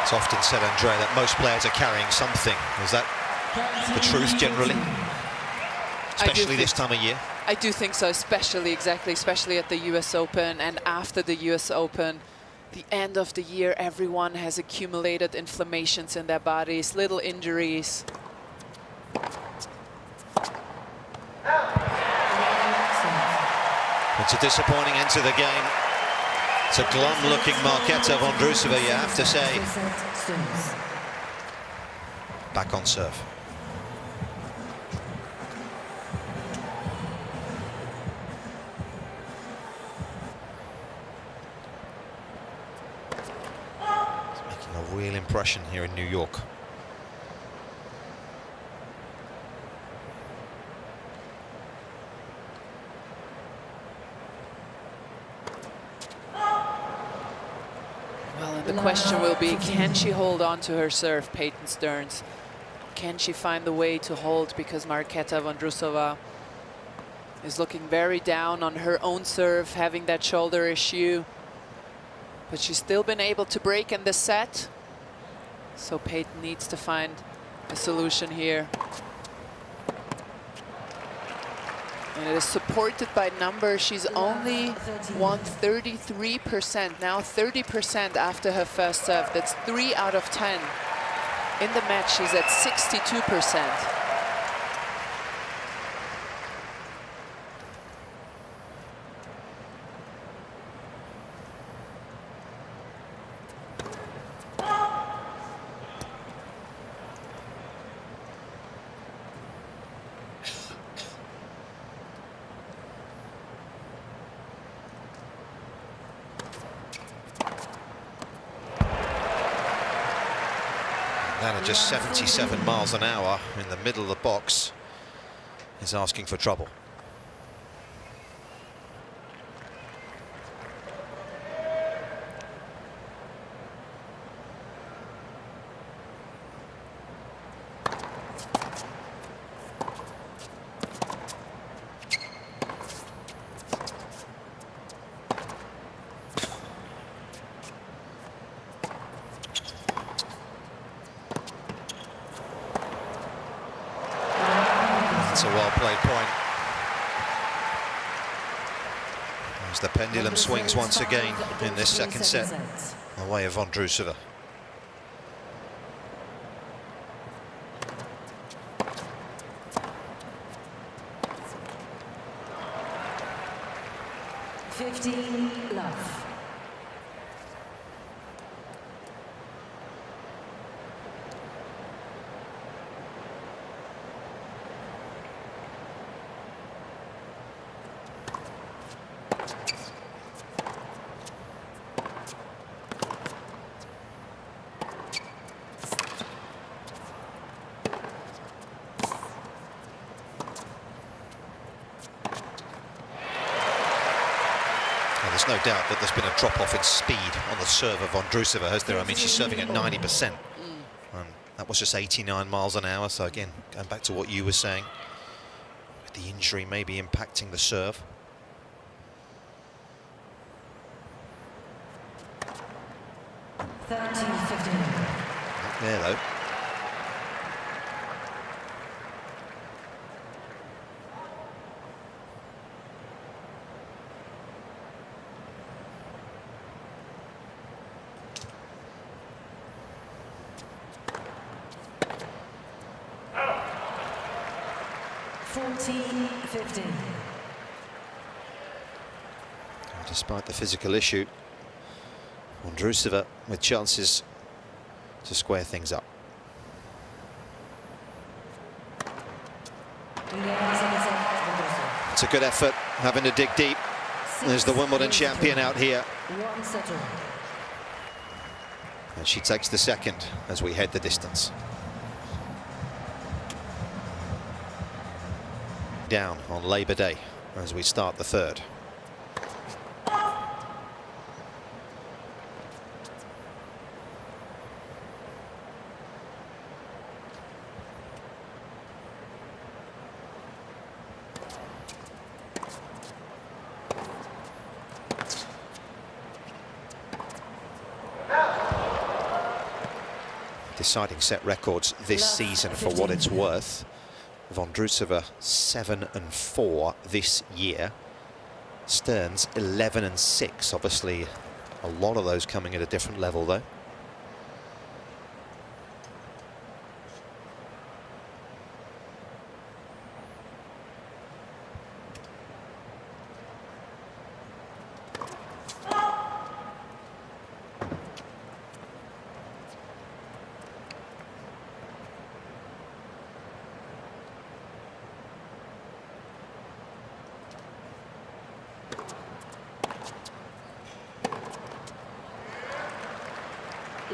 It's often said, Andrea, that most players are carrying something. Is that the truth generally? Especially this time of year? I do think so, especially at the US Open and after the US Open. The end of the year, everyone has accumulated inflammations in their bodies, little injuries. It's a disappointing end to the game. It's a glum-looking Marketa Vondrousova, you have to say. Back on serve. It's making a real impression here in New York. The question will be, can she hold on to her serve, Peyton Stearns? Can she find the way to hold? Because Marketa Vondrousova is looking very down on her own serve, having that shoulder issue. But she's still been able to break in the set. So Peyton needs to find a solution here. And it is supported by numbers. She's only won 33%, now 30% after her first serve. That's 3 out of 10. In the match, she's at 62%. man at just 77 miles an hour in the middle of the box is asking for trouble. It's a well-played point. As the pendulum swings once again in this second set, away of Vondrousova. Love. There's no doubt that there's been a drop-off in speed on the serve of Vondrousova, has there? I mean, she's serving at 90%. That was just 89 miles an hour. So again, going back to what you were saying, with the injury maybe impacting the serve. Not there, though. Despite the physical issue, Vondrousova with chances to square things up. It's a good effort, having to dig deep. There's the Wimbledon champion out here. And she takes the second as we head the distance. Down on Labour Day as we start the third. Deciding set records this season for what it's worth. Vondrousova 7-4 this year. Stearns 11-6. Obviously, a lot of those coming at a different level, though.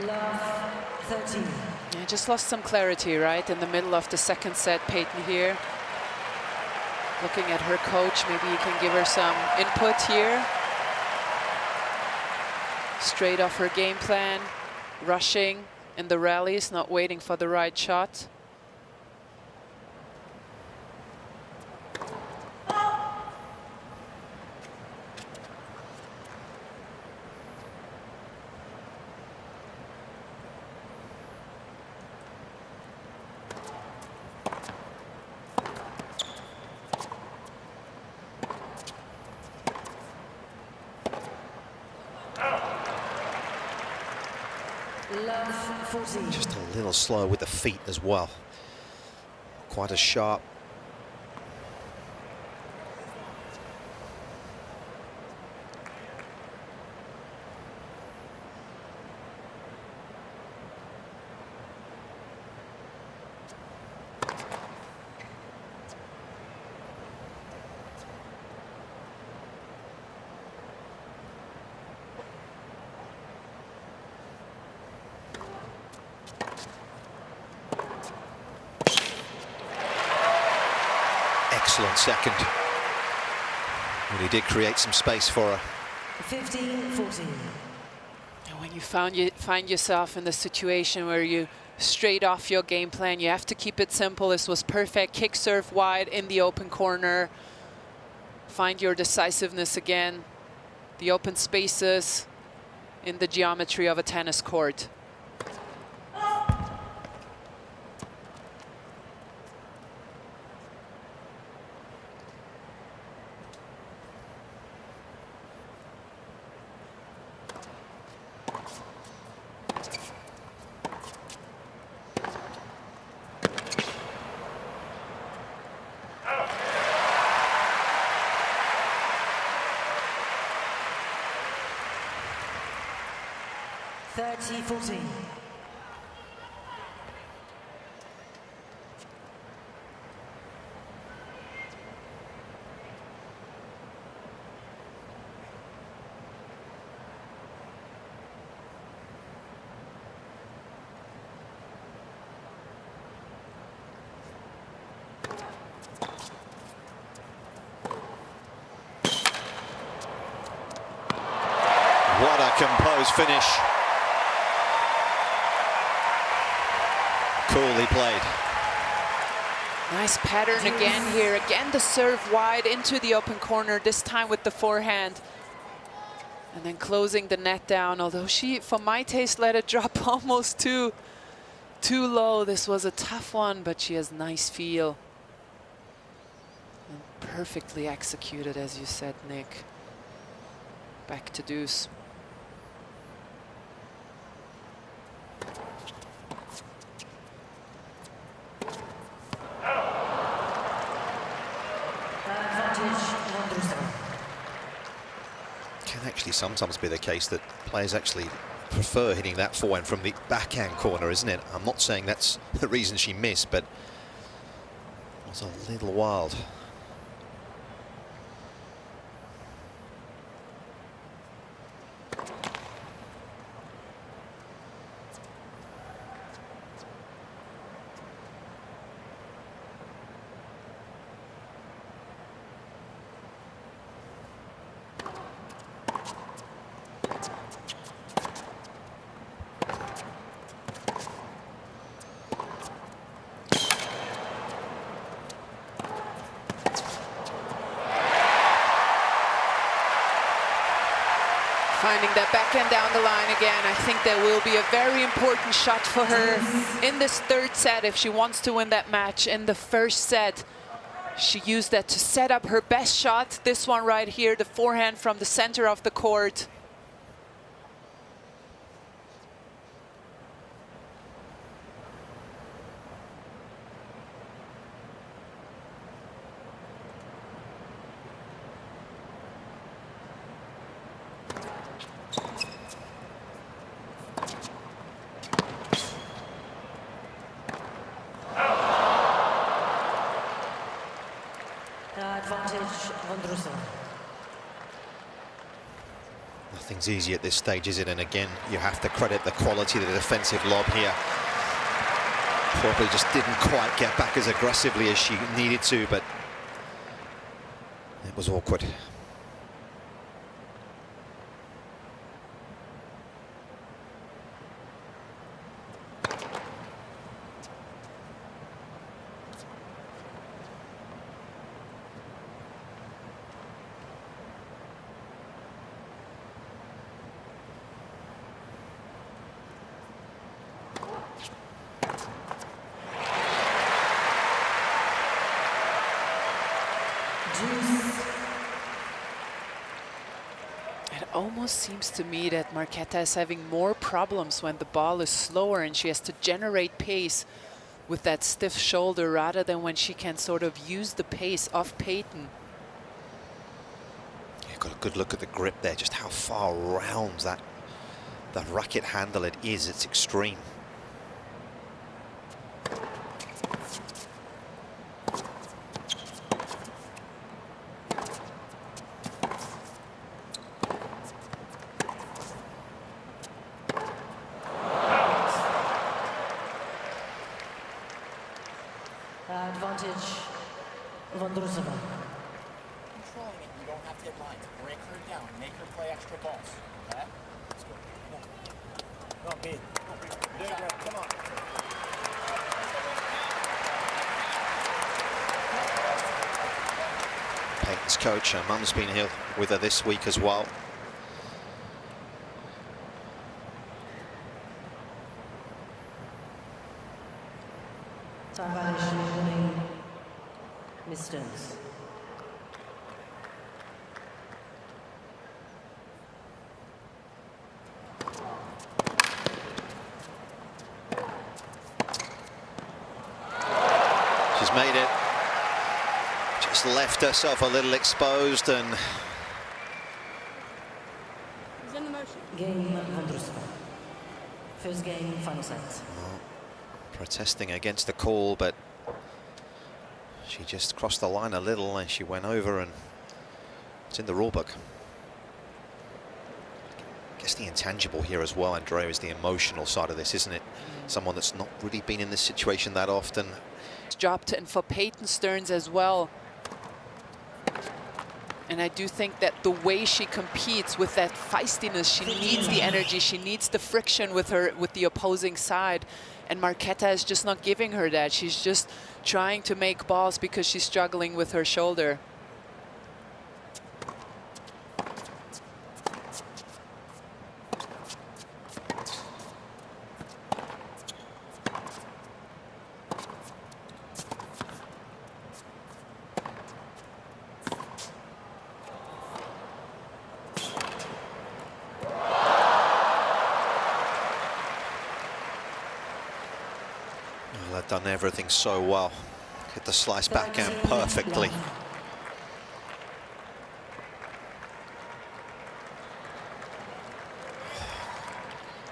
Love 13. Yeah, just lost some clarity, right? In the middle of the second set, Peyton here. Looking at her coach, maybe you can give her some input here. Straight off her game plan, rushing in the rallies, not waiting for the right shot. Just a little slow with the feet as well. Quite as sharp. excellent second. Really did create some space for her. 15-14. And when you find yourself in the situation where you straight off your game plan, you have to keep it simple. This was perfect. Kick serve wide in the open corner. Find your decisiveness again. The open spaces in the geometry of a tennis court. What a composed finish. Coolly played. Nice pattern again here. Again, the serve wide into the open corner, this time with the forehand. And then closing the net down, although she, for my taste, let it drop almost too low. This was a tough one, but she has nice feel. And perfectly executed, as you said, Nick. Back to deuce. Can actually sometimes be the case that players actually prefer hitting that forehand from the backhand corner, isn't it? I'm not saying that's the reason she missed, but it was a little wild. Finding that backhand down the line again. I think that will be a very important shot for her in this third set if she wants to win that match. In the first set, she used that to set up her best shot. This one right here, the forehand from the center of the court. Advantage Vondrousova. Nothing's easy at this stage, is it? And again, you have to credit the quality of the defensive lob here. Probably just didn't quite get back as aggressively as she needed to, but it was awkward. It almost seems to me that Marketa is having more problems when the ball is slower and she has to generate pace with that stiff shoulder rather than when she can sort of use the pace of Peyton. You've got a good look at the grip there, just how far around that racket handle it is. It's extreme. Advantage Vondrousova. Controlling it, you don't have to hit lines. Break her down, make her play extra balls. Okay? Let's go. Come on, Pete. You're doing great. Come on. Peyton's coach, her mum's been here with her this week as well. Time violation winning Miss Stearns. She's made it. Just left herself a little exposed and Game Vondrousova. First game, final set. protesting against the call, but she just crossed the line a little and she went over, and it's in the rule book. I guess the intangible here as well, Andrea, is the emotional side of this, isn't it? Someone that's not really been in this situation that often. It's dropped, and for Peyton Stearns as well. And I do think that the way she competes with that feistiness, she needs the energy, she needs the friction with the opposing side. And Marketa is just not giving her that. She's just trying to make balls because she's struggling with her shoulder. They've done everything so well. Hit the slice backhand perfectly.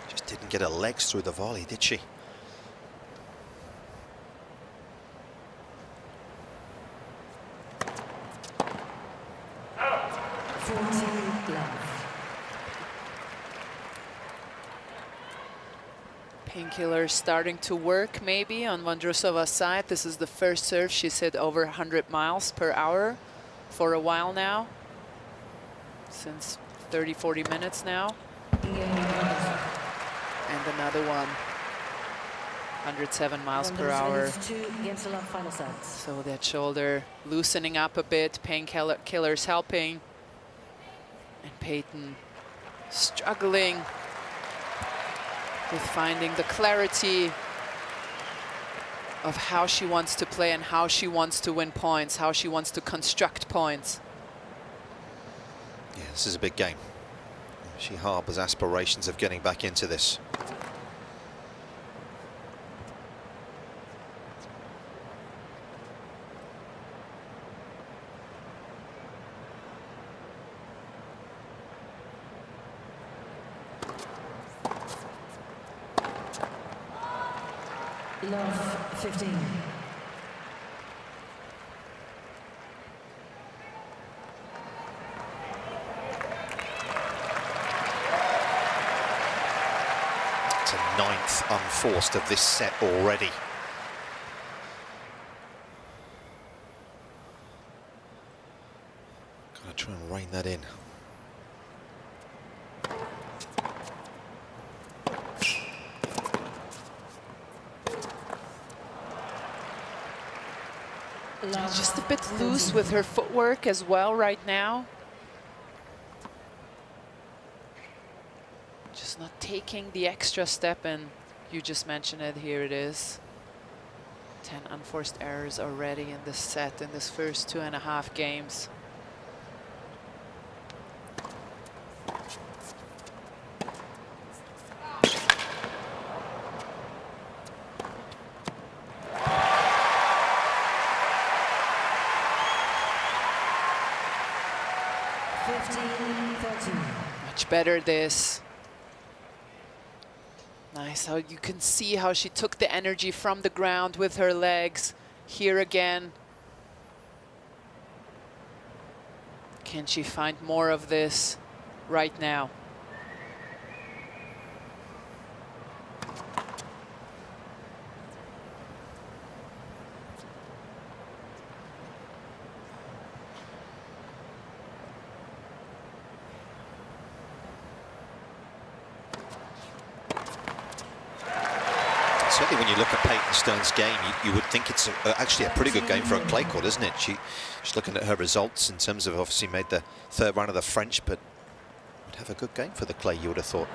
Just didn't get her legs through the volley, did she? Painkiller starting to work maybe on Vondrousova's side. This is the first serve she's hit over 100 miles per hour for a while now, since 30-40 minutes now. And another one, 107 miles per hour. So that shoulder loosening up a bit, painkillers helping. And Peyton struggling with finding the clarity of how she wants to play and how she wants to win points, how she wants to construct points. Yeah, this is a big game. She harbors aspirations of getting back into this. Love 15. It's a 9th unforced of this set already. Gotta try and rein that in. Just a bit loose with her footwork as well right now. Just not taking the extra step, and you just mentioned it, here it is. 10 unforced errors already in this set, in this first 2.5 games. Much better this. Nice how you can see how she took the energy from the ground with her legs. Here again. Can she find more of this right now? certainly when you look at Peyton Stearns' game, you would think it's actually a pretty good game for a clay court, isn't it? She's looking at her results in terms of obviously made the third round of the French, but would have a good game for the clay, you would have thought.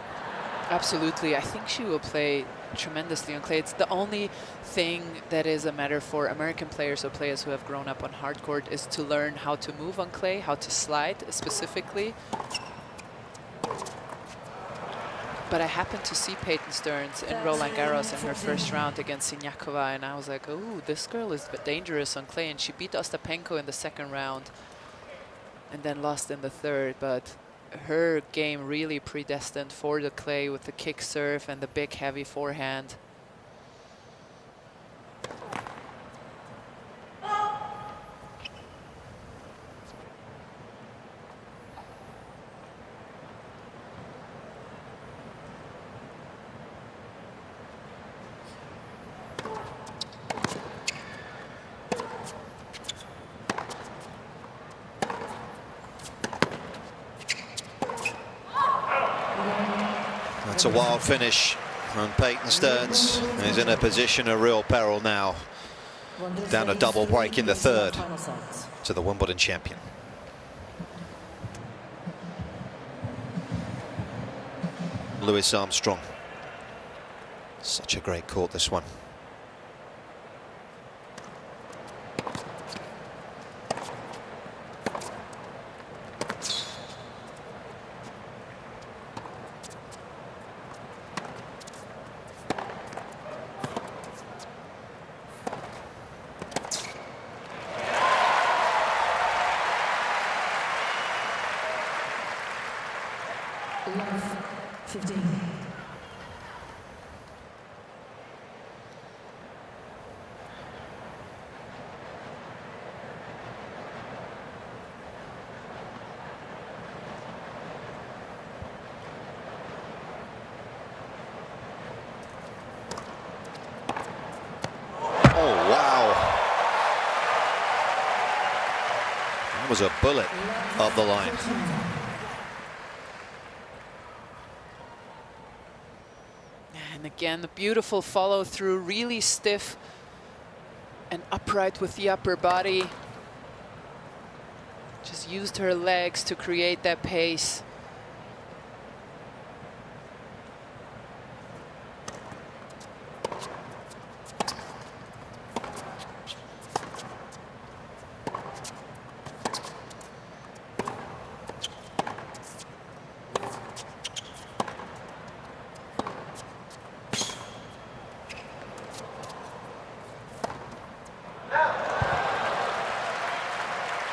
Absolutely. I think she will play tremendously on clay. It's the only thing that is a matter for American players or players who have grown up on hard court is to learn how to move on clay, how to slide specifically. But I happened to see Peyton Stearns in Roland Garros in her first round against Siniakova, and I was like, oh, this girl is dangerous on clay. And she beat Ostapenko in the second round and then lost in the third. But her game really predestined for the clay with the kick serve and the big heavy forehand. It's a wild finish on Peyton Stearns. He's in a position of real peril now. Down a double break in the third to the Wimbledon champion. Louis Armstrong. Such a great court, this one. Love 15. Oh, wow. That was a bullet up the line. And again, the beautiful follow through, really stiff and upright with the upper body. Just used her legs to create that pace.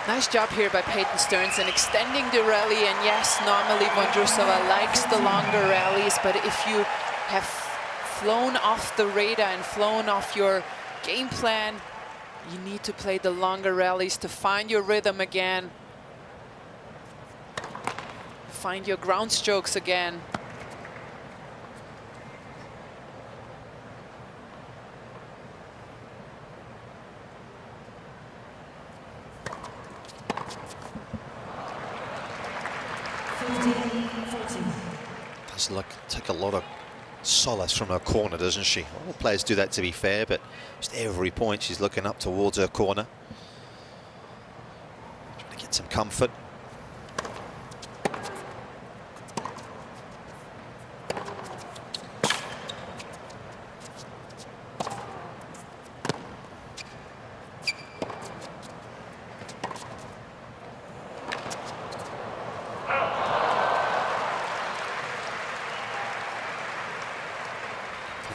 Nice job here by Peyton Stearns in extending the rally. And yes, normally Vondrousova likes the longer rallies, but if you have flown off the radar and flown off your game plan, you need to play the longer rallies to find your rhythm again. Find your ground strokes again. Does take a lot of solace from her corner, doesn't she? All players do that, to be fair, but just every point she's looking up towards her corner. Trying to get some comfort.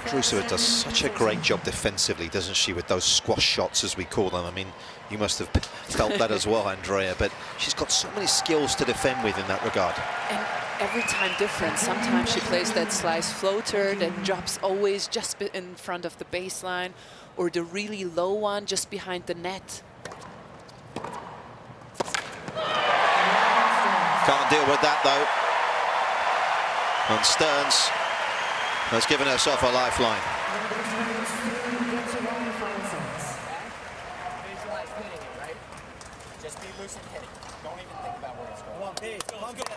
Vondrousova does such a great job defensively, doesn't she, with those squash shots, as we call them. I mean, you must have felt that as well, Andrea, but she's got so many skills to defend with in that regard. And every time different. Sometimes she plays that slice floater that drops always just in front of the baseline, or the really low one just behind the net. Can't deal with that, though. And Stearns has given herself a lifeline. Visualize hitting it, right? Just be loose and hit it. Don't even think about where it's going. Come on, big. Come get in.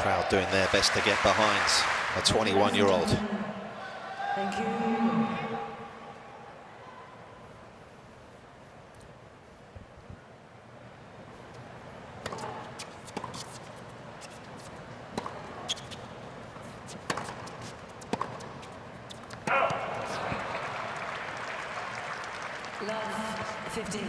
Crowd doing their best to get behind a 21-year-old. Thank you. Love 15.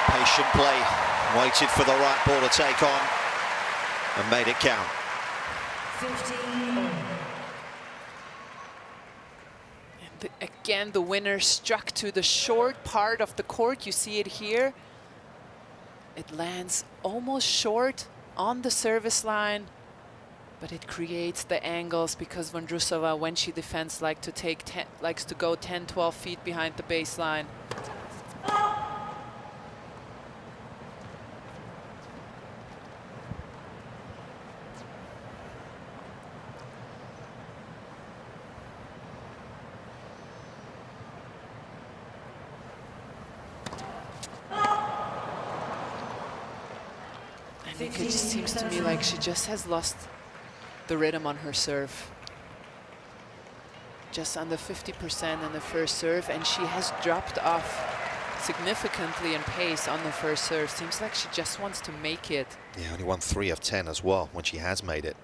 Patient play, waited for the right ball to take on and made it count. 15. Again, the winner struck to the short part of the court. You see it here. It lands almost short on the service line, but it creates the angles because Vondrousova, when she defends, likes to go 10, 12 feet behind the baseline. I think it just seems to me like she just has lost the rhythm on her serve. Just under 50% in the first serve, and she has dropped off significantly in pace on the first serve. Seems like she just wants to make it. Yeah, only won 3 of 10 as well when she has made it.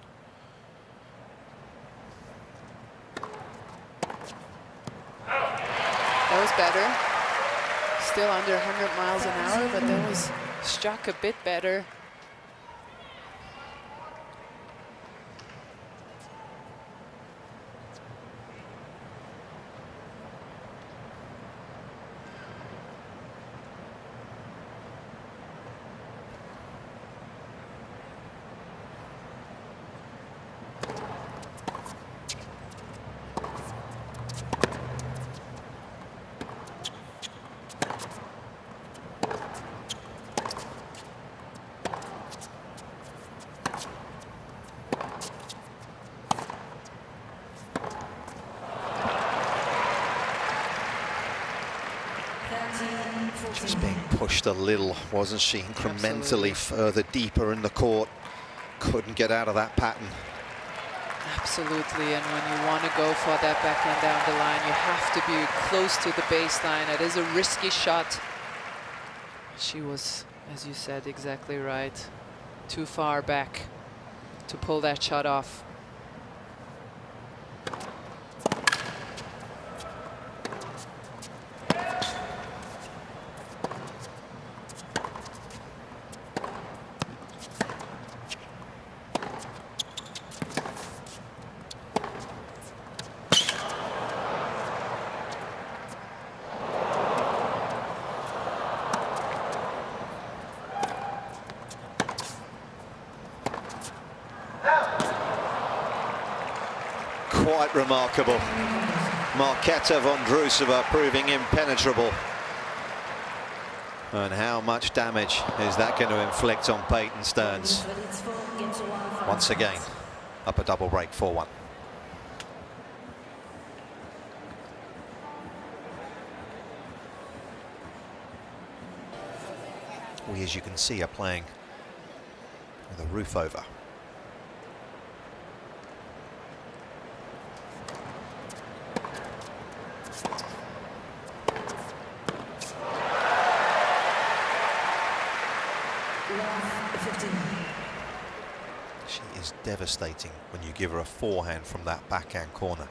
That was better. Still under 100 miles an hour, but that was struck a bit better. Just being pushed a little, wasn't she? Incrementally further deeper in the court. Couldn't get out of that pattern. Absolutely, and when you want to go for that backhand down the line, you have to be close to the baseline. It is a risky shot. She was, as you said, exactly right. Too far back to pull that shot off. Quite remarkable. Marketa Vondrousova proving impenetrable. And how much damage is that going to inflict on Peyton Stearns? Once again, up a double break, 4-1. We, as you can see, are playing with a roof over. She is devastating when you give her a forehand from that backhand corner.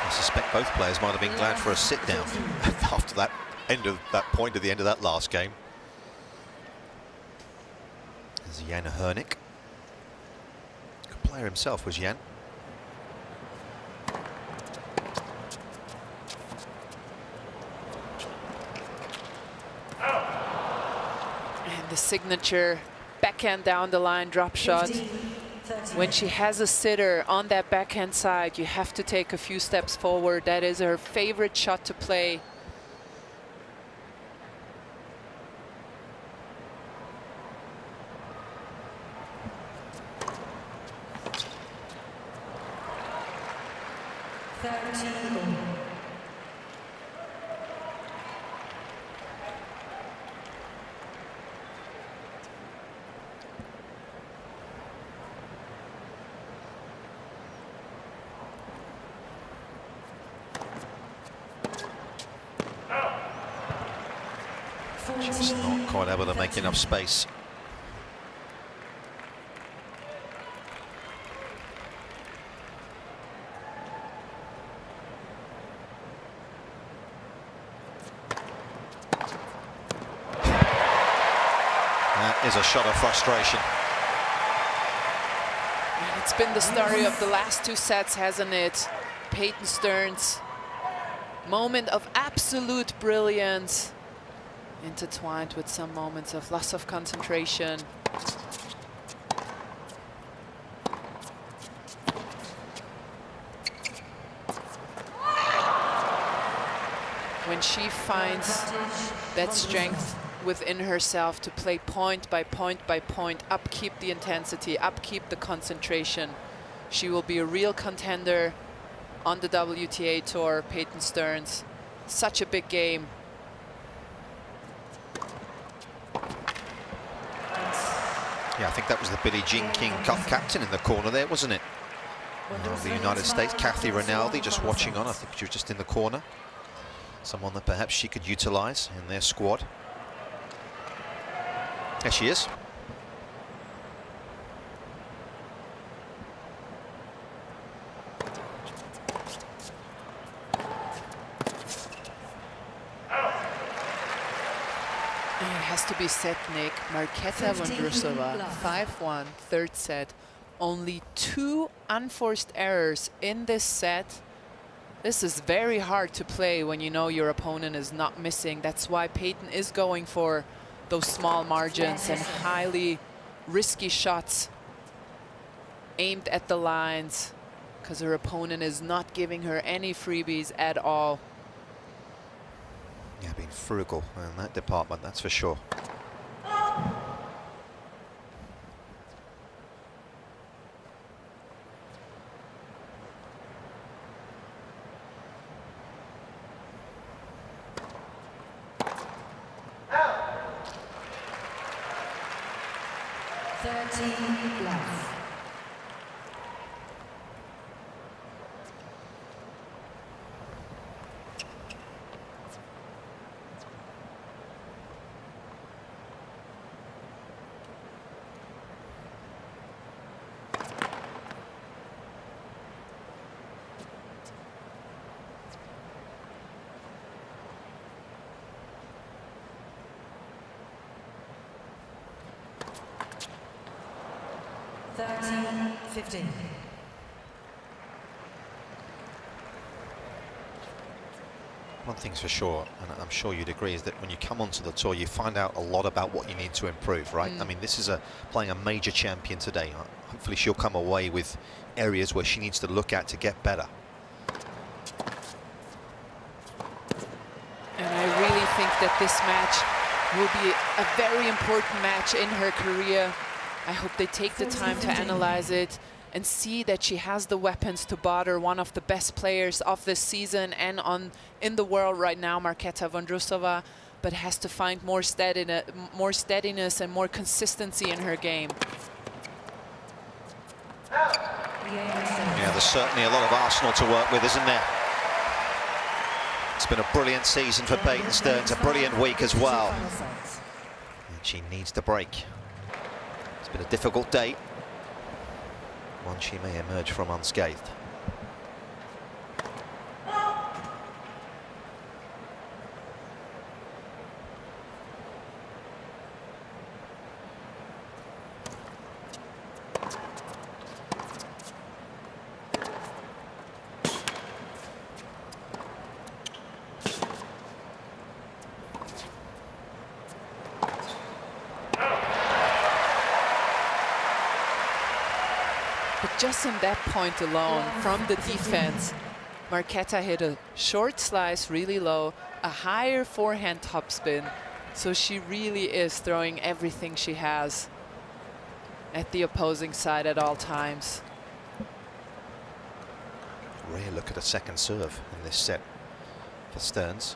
I suspect both players might have been glad for a sit down after that point at the end of that last game. There's Jana Hernick. player himself was Jan. And the signature backhand down the line drop shot. When she has a sitter on that backhand side, you have to take a few steps forward. That is her favorite shot to play. Just not quite able to make enough space. That is a shot of frustration. It's been the story of the last two sets, hasn't it? Peyton Stearns, moment of absolute brilliance, intertwined with some moments of loss of concentration. When she finds that strength within herself to play point by point by point, upkeep the intensity, upkeep the concentration, she will be a real contender on the WTA Tour. Peyton Stearns, such a big game. Yeah, I think that was the Billie Jean King Cup captain in the corner there, wasn't it? The United States, Kathy Rinaldi, just watching on. I think she was just in the corner. Someone that perhaps she could utilize in their squad. There she is. It has to be said, Nick, Marketa Vondrousova, 5-1, third set. Only 2 unforced errors in this set. This is very hard to play when you know your opponent is not missing. That's why Peyton is going for those small margins and highly risky shots aimed at the lines, because her opponent is not giving her any freebies at all. Yeah, being frugal in that department, that's for sure. One thing's for sure, and I'm sure you'd agree, is that when you come onto the tour, you find out a lot about what you need to improve, right? I mean, this is playing a major champion today. Hopefully she'll come away with areas where she needs to look at to get better. And I really think that this match will be a very important match in her career. I hope they take the time to analyze it and see that she has the weapons to bother one of the best players of this season and in the world right now, Marketa Vondrousova, but has to find more steadiness and more consistency in her game. Yeah, there's certainly a lot of arsenal to work with, isn't there? It's been a brilliant season for Peyton Stearns, a brilliant week as well. And she needs to break. It's been a difficult day. One she may emerge from unscathed. just in that point alone, from the defense, Marketa hit a short slice really low, a higher forehand topspin. So she really is throwing everything she has at the opposing side at all times. Rare look at a second serve in this set for Stearns.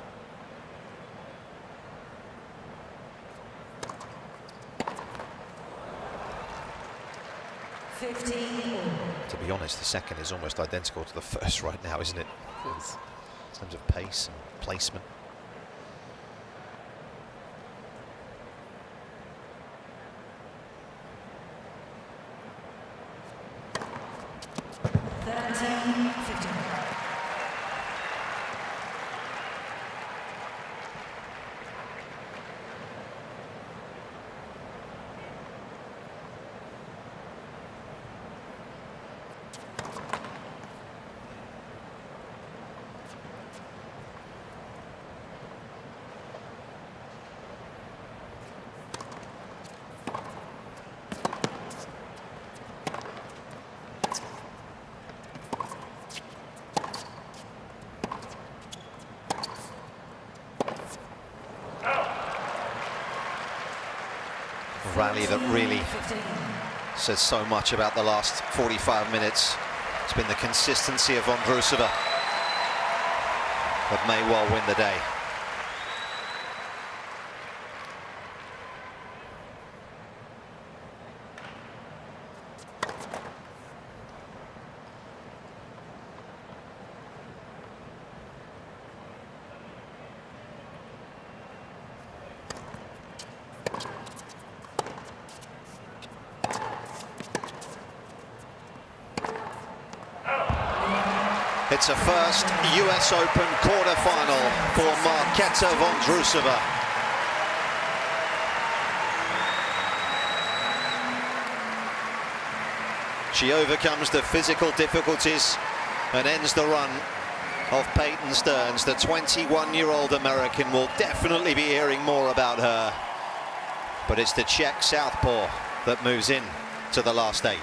To be honest, the second is almost identical to the first right now, isn't it? In terms of pace and placement. Rally that really says so much about the last 45 minutes. It's been the consistency of Vondrousova that may well win the day. It's a first US Open quarter-final for Marketa Vondrousova. She overcomes the physical difficulties and ends the run of Peyton Stearns. The 21-year-old American will definitely be hearing more about her. But it's the Czech southpaw that moves in to the last 8.